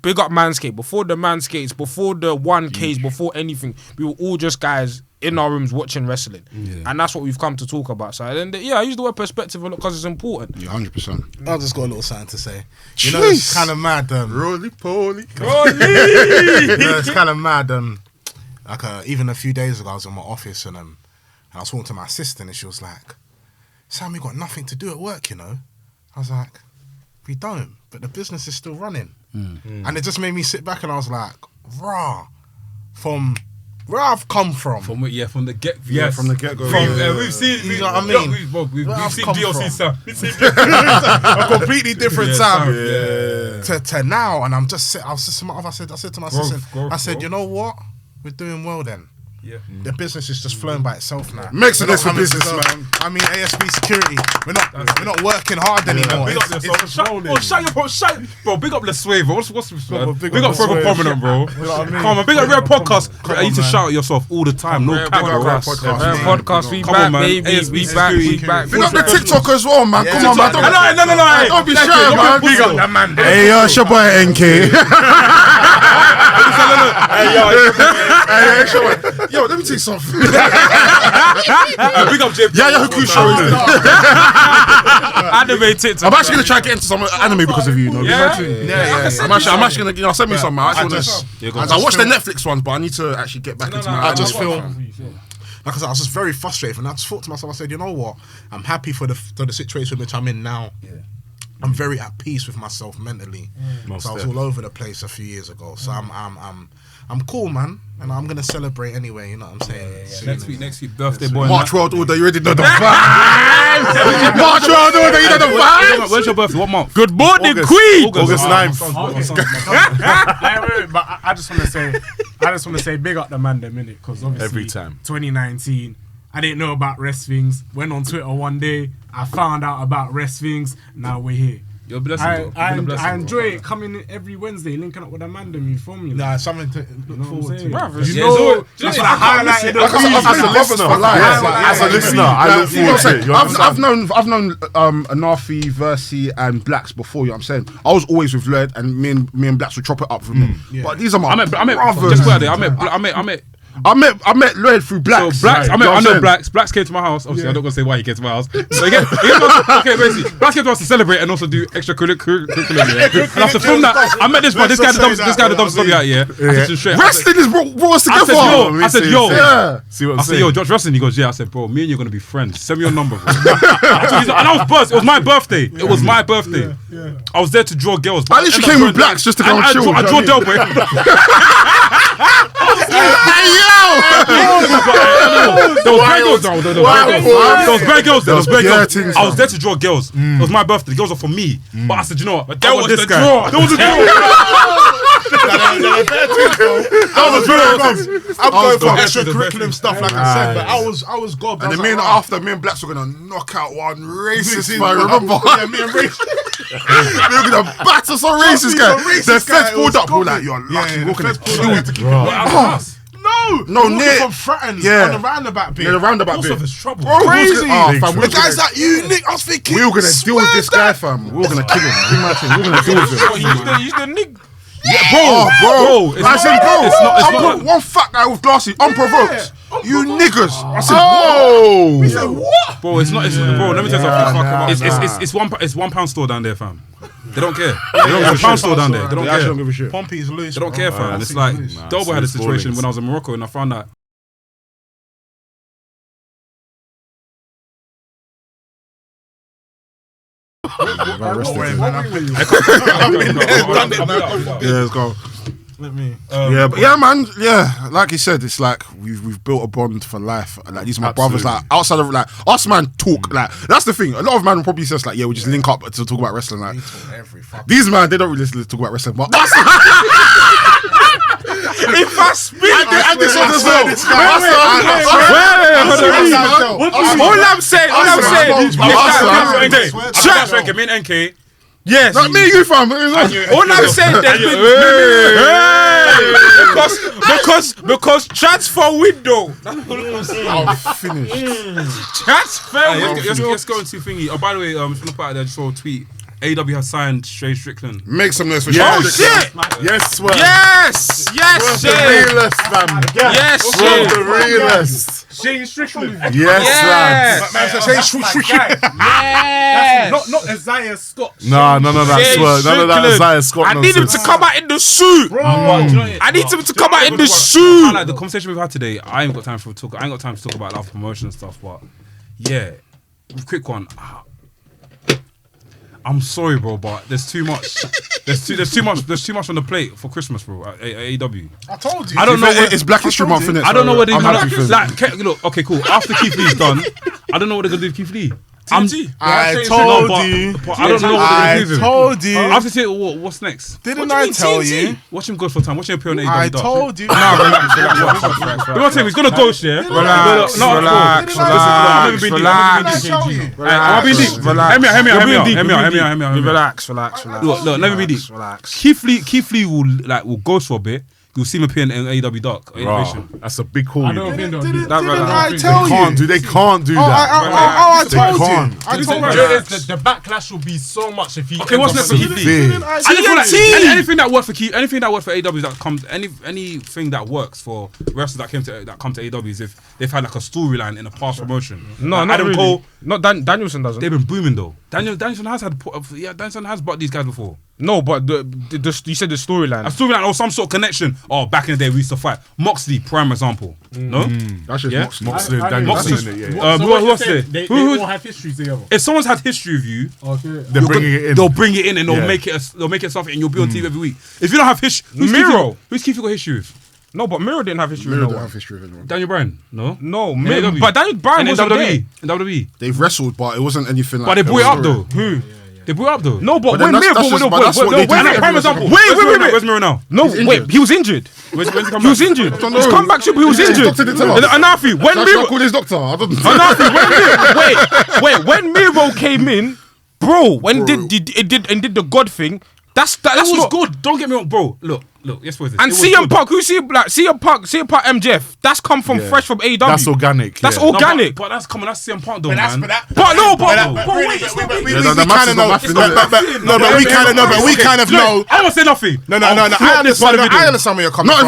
big up Manscaped, before the Manscapes, before the 1Ks, before anything, we were all just guys in our rooms watching wrestling. And that's what we've come to talk about. So then, I use the word perspective a lot because it's important. Yeah, 100%. I just got a little something to say. You know, it's kind of mad. Roly-poly. It's kind of mad. Even a few days ago, I was in my office and I was talking to my assistant and she was like, Sam, we got nothing to do at work, you know? I was like, we don't, but the business is still running. And it just made me sit back and I was like, rah, from where I've come from. From the get. Yeah, from the get-go. We've seen, you know what I mean? We've seen DLC Sam. A completely different Sam. Yeah. To now, and I said to my assistant, I said, you know what? We're doing well then. Yeah. The business is just flowing by itself now. Makes sense for business, man. I mean, ASB security. We're not working hard anymore. Big up yourself. Bro, big up Lesnar, bro. What's big up Forever Prominent, bro. Come on, big up Rare Podcast. I need to shout at yourself all the time. No cap, bro. Podcast, we back, baby. We back. Big up the TikTok as well, man. Come on, man. No. Don't be shy, man. Big up that man. Hey, yo, it's your boy NK. Hey, yo, let me tell you something. Big up JPR. Yeah, who show Anime TikTok. I'm actually gonna try to get into some anime because of you. Yeah. I'm actually gonna, send me some, man. I watched the Netflix ones, but I need to actually get back into my. I just feel. Like I was just very frustrated, and I just thought to myself, I said, you know what? I'm happy for the situation which I'm in now. I'm very at peace with myself mentally. So I was all over the place a few years ago. So I'm cool, man, and I'm gonna celebrate anyway. You know what I'm saying? Next week, birthday boy. March World Order, you already know the vibes. March World Order, you know the vibes. When's your birthday? What month? Good morning, Queen. August 9th. But I just want to say, big up the man, the minute, because obviously Every time. 2019. I didn't know about WRESTHINGS. Went on Twitter one day. I found out about WRESTHINGS. Now we're here. You're a blessing. I enjoy it coming in every Wednesday, linking up with a man. You feel me? Nah, something to look forward to. That's what I highlighted. As a listener, I look forward to it. I've known Anafi, Versi, and Blacks before. You know what I'm saying? I was always with Lloyd, and me and Blacks would chop it up from them. But these are my brothers. I met Lloyd through Blacks. So Blacks, I know Blacks. Blacks came to my house. Obviously, I'm not gonna say why he came to my house. So okay, basically, Blacks came to us to celebrate and also do extra curriculum. And after from that, I met this guy the dumb stuff out here. I said straight. Wrestling is brought us together. I said, yo. See what I'm I said, yo, Josh Wrestling. He goes, yeah. I said, bro, me and you're gonna be friends. Send me your number, bro. And I was buzzed. It was my birthday. It was my birthday. I was there to draw girls. At least you came with Blacks just to go and chill. I drew Del, boy. There was great girls there. I was there to draw girls. It was my birthday. The girls were for me. But I said, you know what? There was this guy. There was a draw. I'm going for extracurricular stuff, like I said, but I was God. And then me and Blacks were gonna knock out one racist man. Remember? Yeah, me and racist. We were gonna batter some racist guy. The feds pulled up. We're like, you're lucky. We're gonna kill you. No, near from Fratton's on the roundabout bit. Near the roundabout bit. Trouble. Crazy. The guy's like, you Nick. I was thinking, we were gonna deal with this guy, fam. We were gonna kill him. We were gonna deal with him. He's the Nick. Yeah, bro. I said, bro. It's not one fat guy with glasses, unprovoked. You niggas. I said, oh. He said, what? Bro, it's not. Bro, let me tell you something. It's £1 store down there, fam. They don't care. They don't give a £1 store down there. They don't care. don't give a shit. Pompey's loose. They don't care, fam. And it's like Dobo had a situation when I was in Morocco, and I found that. Yeah, let's go. Let me. Man. Yeah, like he said, it's like we've built a bond for life. Like these are my brothers. Like outside of like us, man, talk. Like that's the thing. A lot of man will probably says like, yeah, we just link up to talk about wrestling. Like these man, they don't really listen to talk about wrestling. But us, if I speak, I this one as well. All I'm saying, chat, me and NK. Yes. Like me and you, fam. All I'm saying because chats for window. I'm finished. Chats for Let's go into thingy. Oh, by the way, from the part there, I just saw a tweet. AEW has signed Shay Strickland. Make some noise for Shay. Oh shit! Yes, swear. Yes, Shay. The realest, fam. Yes, Shay. The realest. Shane Strickland. Yes, man. Say Strickland. Yes. Not Isaiah Scott. No, none of that swear. None of that Isaiah Scott. I need him to come out in the suit. I need him to come out in the suit. Like the conversation we've had today, I ain't got time to talk about our promotion and stuff. But yeah, quick one. I'm sorry, bro, but there's too much. There's too much on the plate for Christmas, bro. At AEW. I told you. I don't know. It's Black History Month, innit? I don't know what they're happy gonna like. Look, okay, cool. After Keith Lee's done, I don't know what they're gonna do with Keith Lee. I told you. I don't know what they're gonna do with him. I told you. After say what's next? Didn't I tell you? Watch him go for time. Watch him appear on AEW. I told you. Nah, relax. You know what I'm saying? He's gonna ghost, yeah. Relax. Look, let me be deep. Keith Lee will ghost for a bit. You'll see him appear in AEW Dark. That's a big call. I don't think Didn't I tell you? They can't do that. I told you. I told you. The backlash will be so much if he. Okay, what's next for Keith Lee? Anything that worked for AEW that comes, anything that works for wrestlers that come to AEW is if they've had like a storyline in a past promotion. No, like not Adam really. Cole. Not Danielson doesn't. They've been booming though. Danielson has brought these guys before. No, but you said the storyline. A storyline or some sort of connection. Oh, back in the day we used to fight. Moxley, prime example. No? That's just Moxley. Moxley. Who else there? They all have history together. If someone's had history with you, They're bringing it in. They'll bring it in and they'll make it something and you'll be on TV every week. If you don't have history, who's Keith got history with? No, but Miro didn't have history with no one. Daniel Bryan? No, but Daniel Bryan was up there. In WWE. They've wrestled, but it wasn't anything like. But they brought it up though. Who? They brought it up though. No, but when Miro, prime example. Wait. Where's Miro now? No, wait. He was injured. When's he come back? He was injured. His comeback should be. He was injured. Anafi, when Miro called his doctor. Anafi, when Miro came in, bro, when did the God thing? That's was not good. Don't get me wrong, bro. Look. Yes, was this? And CM Punk, CM Punk MJF, that's come from fresh from AEW. That's organic. That's yeah. organic. But that's coming. That's CM Punk, though, But man. we kind of know. I won't say nothing. No. I understand where you're coming from.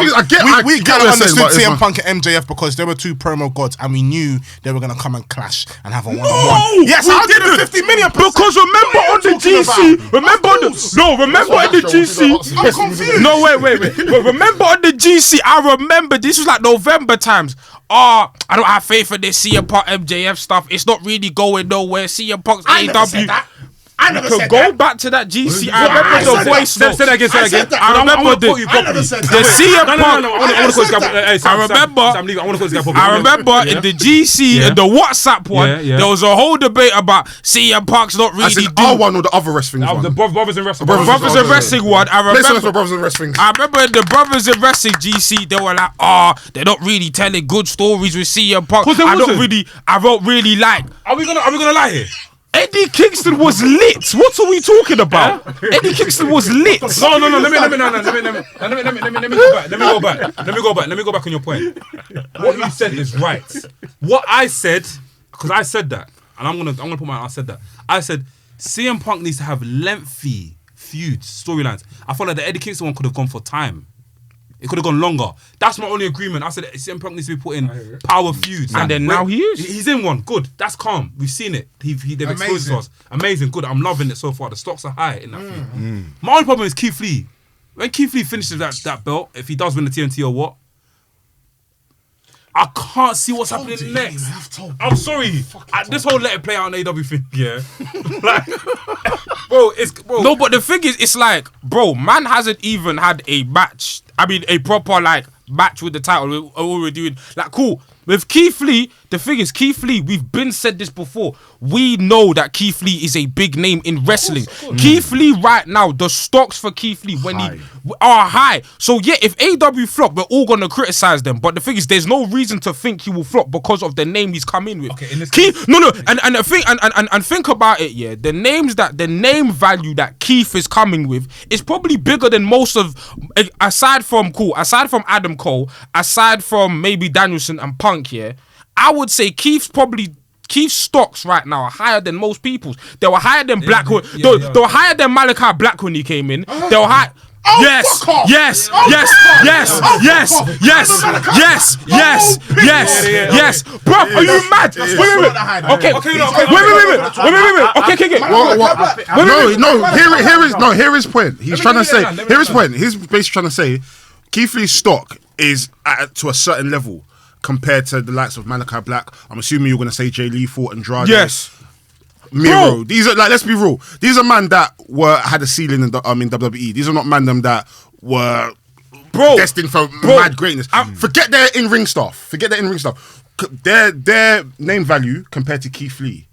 We kind of understood CM Punk and MJF because there were two promo gods, and we knew they were gonna come and clash and have a one-on-one. Yes, 150 million. Because remember on the GC, remember in the GC. I'm confused. No, wait. But remember on the GC, I remember this was like November times. I don't have faith in this CM Punk MJF stuff. It's not really going nowhere. CM Punk's AEW. I never said go that. back to that GC. I remember the voice note. Say that again. I remember the CM Punk. I remember in the GC and the WhatsApp one, there was a whole debate about CM Punk's not really doing. Our one or the other wrestling one? The Brothers in Wrestling. Brothers in Wrestling one. I remember Brothers in Wrestling. I remember in the Brothers in Wrestling GC, they were like, they're not really telling good stories with CM Punk. I don't really like. Are we gonna lie here? Eddie Kingston was lit. What are we talking about? Eddie Kingston was lit. No. Let me go back on your point. What you said is right. What I said, because I said that, and I'm gonna put I said that. I said CM Punk needs to have lengthy feuds, storylines. I felt like the Eddie Kingston one could have gone for time. It could have gone longer. That's my only agreement. I said CM Punk needs to be put in power feuds. And then now he is. He's in one. Good. That's calm. We've seen it. They've exposed it to us. Amazing. Good. I'm loving it so far. The stocks are high in that feud. My only problem is Keith Lee. When Keith Lee finishes that belt, if he does win the TNT or what, I can't see what's happening next. I'm sorry. This whole let it play out on AW thing, yeah. Bro. No, but the thing is, it's like, bro, man hasn't even had a match. I mean, a proper match with the title. What we're doing, cool. With Keith Lee, the thing is, Keith Lee, we've been said this before. We know that Keith Lee is a big name in wrestling. Keith Lee right now, the stocks for Keith Lee are high. So yeah, if AW flop, we're all gonna criticize them. But the thing is, there's no reason to think he will flop because of the name he's come in with. Okay, in this Keith, and think about it. Yeah, the name value that Keith is coming with is probably bigger than most of, aside from Adam Cole, aside from maybe Danielson and Punk. Yeah, I would say Keith's stocks right now are higher than most people's. They were higher than Black. They were higher than Malachi Black when he came in. They were high. Yes. Bro, are you mad? Wait. Okay. No, hear his point. He's trying to say. Hear his point. He's basically trying to say Keith Lee's stock is to a certain level compared to the likes of Malachi Black. I'm assuming you're going to say Jay Lethal, Andrade. Yes. Miro. Bro. These are let's be real. These are men that had a ceiling in WWE. These are not men that were destined for mad greatness. Forget their in-ring stuff. Their name value compared to Keith Lee.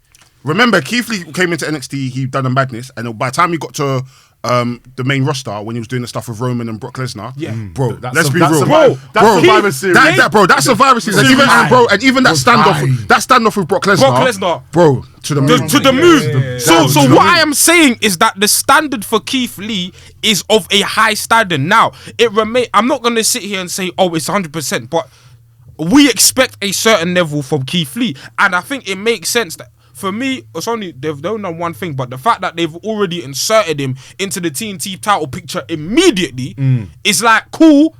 Remember, Keith Lee came into NXT. He done a madness, and by the time he got to the main roster when he was doing the stuff with Roman and Brock Lesnar, bro. Let's be real, bro. Survivor Series. That Survivor Series, and even that standoff with Brock Lesnar, bro, to the moon. So what I am saying is that the standard for Keith Lee is of a high standard. Now I'm not gonna sit here and say, it's 100%, but we expect a certain level from Keith Lee, and I think it makes sense that. For me, it's only they've done one thing, but the fact that they've already inserted him into the TNT title picture immediately is cool.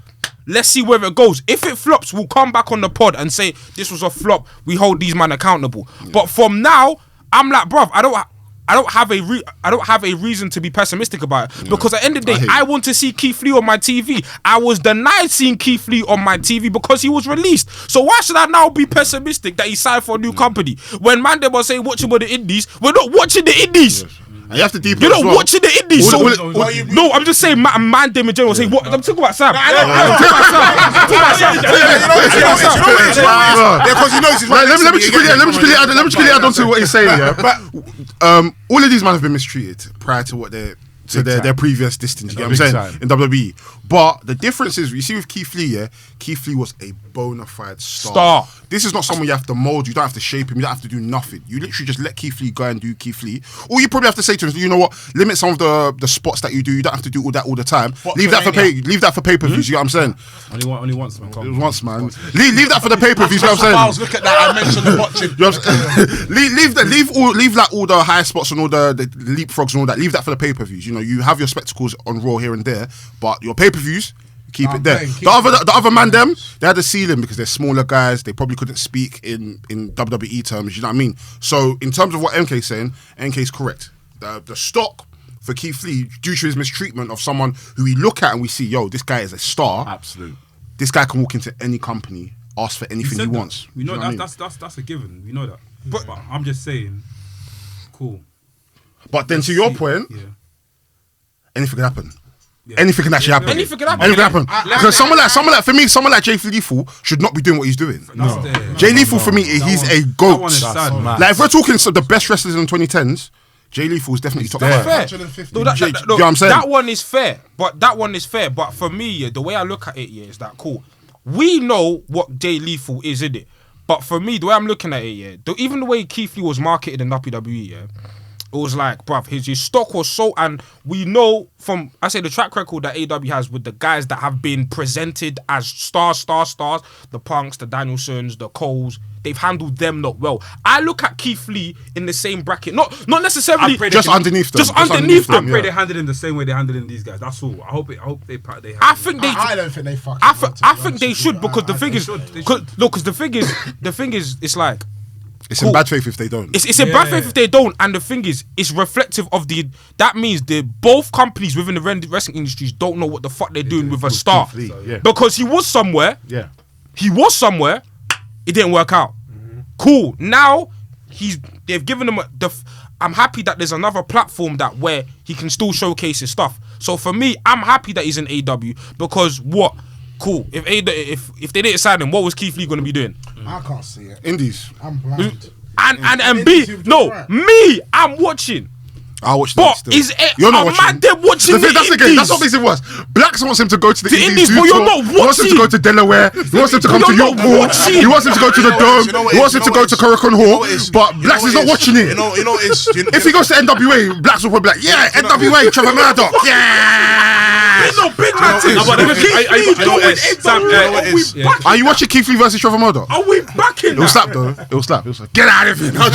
Let's see where it goes. If it flops, we'll come back on the pod and say this was a flop. We hold these men accountable. But from now, I'm like, bruv, I don't have a reason to be pessimistic about it because at the end of the day, I want to see Keith Lee on my TV. I was denied seeing Keith Lee on my TV because he was released. So why should I now be pessimistic that he signed for a new company? When Mandem was saying watching with the Indies, we're not watching the Indies. And you have to deep. You're not watching the Indies. No, I'm just saying Mandem in general. Saying what? I'm talking about Sam. Let me just quickly add on to what he's saying. Yeah, but all of these men have been mistreated prior to what they're to their previous distance. You get what I'm saying? In WWE. But the difference is, you see with Keith Lee, Keith Lee was a bona fide star. This is not someone you have to mold. You don't have to shape him. You don't have to do nothing. You literally just let Keith Lee go and do Keith Lee. Or you probably have to say to him, you know what? Limit some of the spots that you do. You don't have to do all that all the time. Leave that for pay-per-views. You know what I'm saying? Only once, man. It was once, man. Leave that for the pay-per-views. You know what I'm saying? Look at that. I mentioned the botching. leave like all the high spots and all the leapfrogs and all that. Leave that for the pay-per-views. You know, you have your spectacles on Raw here and there, but your pay-per-views, keep it there. The other man, they had a ceiling because they're smaller guys. They probably couldn't speak in WWE terms. You know what I mean? So in terms of what MK's saying, MK's correct. The stock for Keith Lee, due to his mistreatment of someone who we look at and we see, yo, this guy is a star. Absolute. This guy can walk into any company, ask for anything he wants. We know that's a given. We know that. But I'm just saying, cool. But then to your point, anything can happen. Yeah. Anything can actually happen. Anything can happen. Because someone like Jay Lethal should not be doing what he's doing. Jay Lethal for me, he's a goat. Like if we're talking the best wrestlers in the 2010s, Jay Lethal is definitely top 5. Fair. You know what I'm saying? That one is fair. But for me, the way I look at it, is that cool. We know what Jay Lethal is, in it. But for me, the way I'm looking at it, even the way Keith Lee was marketed in WWE, it was like, bruv, his stock was so, and we know from, I say, the track record that AEW has with the guys that have been presented as stars, the Punks, the Danielsons, the Coles, they've handled them not well. I look at Keith Lee in the same bracket, not necessarily just underneath them. Just underneath them. I pray they handled him the same way they handled in these guys. That's all. I hope they. I don't think they fucking. I think they should, because the thing is, because the thing is, it's like. It's in bad faith if they don't. It's in bad faith if they don't, and the thing is, it's reflective of the. That means both companies within the wrestling industries don't know what the fuck they're doing with a star, because he was somewhere. Yeah, he was somewhere. It didn't work out. Cool. Now they've given him I'm happy that there's another platform where he can still showcase his stuff. So for me, I'm happy that he's in AEW, because what? Cool. If they didn't sign him, what was Keith Lee going to be doing? I can't see it. Indies. I'm blind. And B, no, me, I'm watching. I watch that still. You're not watching. They're watching the that's the game. That's what makes it worse. Blacks wants him to go to the Indies, but you're not watching. He wants him to go to Delaware. He wants him to come to Yorkport. He wants him to go to the Dome. He wants him to go to Korakuen Hall. But Blacks is not watching it. If he goes to NWA, Blacks will probably be like, yeah, NWA, Trevor Murdoch, yeah. No big matches. Are you watching Keith Lee versus Trevor Murdoch? Are we back in? It'll slap though. It'll slap. Get out of here. You're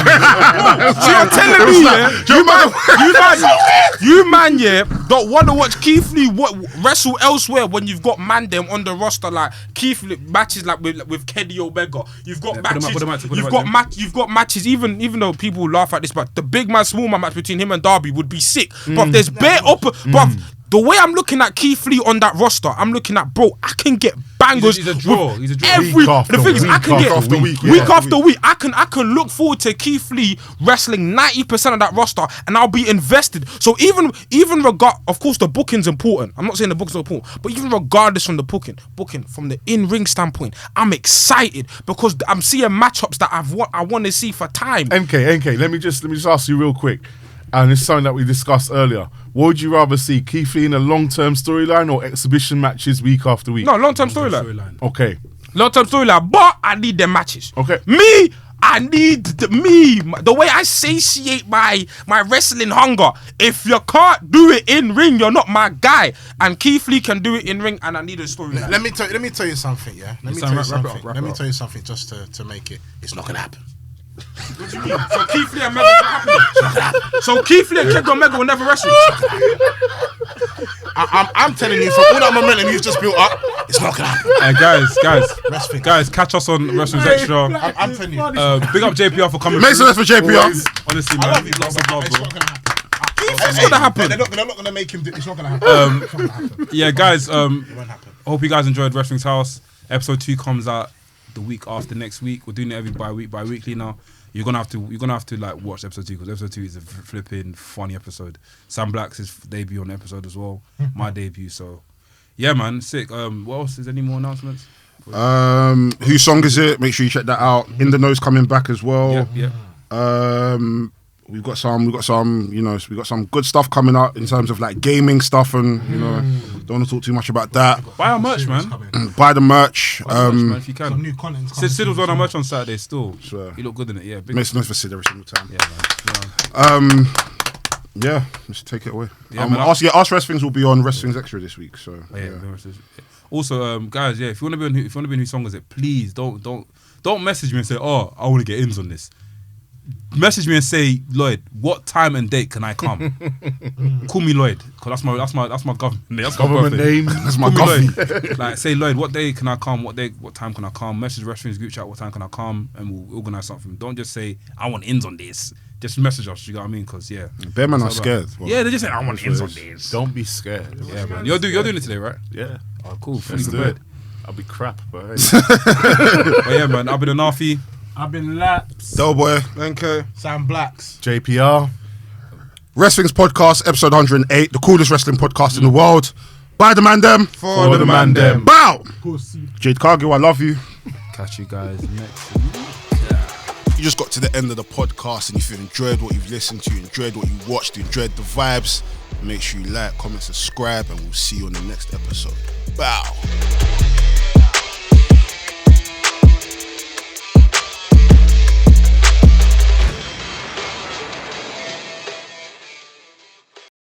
telling me, you man, don't want to watch Keith Lee wrestle elsewhere when you've got man them on the roster like Keith Lee matches like with Kenny Omega. You've got matches. You've got matches. Even though people laugh at this, but the big man, small man match between him and Darby would be sick. But there's bare but the way I'm looking at Keith Lee on that roster, I'm looking at, bro, I can get bangers. He's a draw. The thing is, I can get week after week. I can look forward to Keith Lee wrestling 90% of that roster, and I'll be invested. So even of course, the booking's important. I'm not saying the booking's not important, but even regardless from the booking from the in-ring standpoint, I'm excited because I'm seeing matchups that I want to see for time. MK, let me just ask you real quick. And it's something that we discussed earlier. What would you rather see, Keith Lee in a long-term storyline or exhibition matches week after week? No, long-term storyline. Okay. Long-term storyline, but I need them matches. Okay. I need the way I satiate my wrestling hunger. If you can't do it in ring, you're not my guy. And Keith Lee can do it in ring, and I need a storyline. Let me tell you something, yeah. Let me tell you something just to make it. It's not gonna happen. What do you mean? So Keith Lee and Mega will happen. So Keith Lee and Kenny Omega will never wrestle. I'm telling you, from all that momentum you've just built up, it's not gonna happen. Guys, catch us on Wrestling's Extra. I'm telling you. Big up JPR for coming. Make some for JPR. Honestly, man, lots of love, bro. It's gonna happen. They're not gonna make him do. It's not gonna happen. Yeah, guys. It won't happen. I hope you guys enjoyed Wrestling's House. Episode 2 comes out the week after next week. We're doing it every bi-weekly now. You're gonna have to like watch episode 2 because episode 2 is a flipping funny episode. Sam Black's his debut on the episode as well. My debut. So yeah, man, sick. What else? Is there any more announcements? Whose song is it? Make sure you check that out. In the Nose coming back as well. Yeah. we've got some, you know, we got some good stuff coming up in terms of like gaming stuff, and you know, don't want to talk too much about that. Buy our merch, man. Buy the merch. Man, if you can. Some new content. Sid was on our merch on Saturday still. Swear. You look good in it, yeah. Big Makes sense for Sid every single time. yeah, man. Yeah, let's take it away. Yeah, man, Ask WRESTHINGS will be on WRESTHINGS Extra this week. So Yeah. Also, guys, yeah, if you want to be on Whose Song Is It, please don't message me and say, oh, I want to get ins on this. Message me and say, Lloyd, what time and date can I come? Call me Lloyd, because that's my government name. That's Government name. that's my Call me coffee. Lloyd. Like, say, Lloyd, what day can I come? What time can I come? Message WRESTHINGS group chat, what time can I come? And we'll organise something. Don't just say, I want ins on this. Just message us, you know what I mean? Because, yeah. Bear man are scared. Well, Yeah, they just say, I want ins on this. Don't be scared. Yeah, man. You're doing it today, right? Yeah. Oh, cool. Let's do Good. it. I'll be crap, but hey. But yeah, man, I've been a Nafi. I've been laps. Doughboy. Okay. Sam Blacks. JPR. WRESTHINGS podcast, episode 108, the coolest wrestling podcast in the world. By the man them. For the man them. Bow. Jade Cargill, I love you. Catch you guys next. You just got to the end of the podcast, and if you've enjoyed what you've listened to, you enjoyed what you watched, you enjoyed the vibes, make sure you like, comment, subscribe, and we'll see you on the next episode. Bow.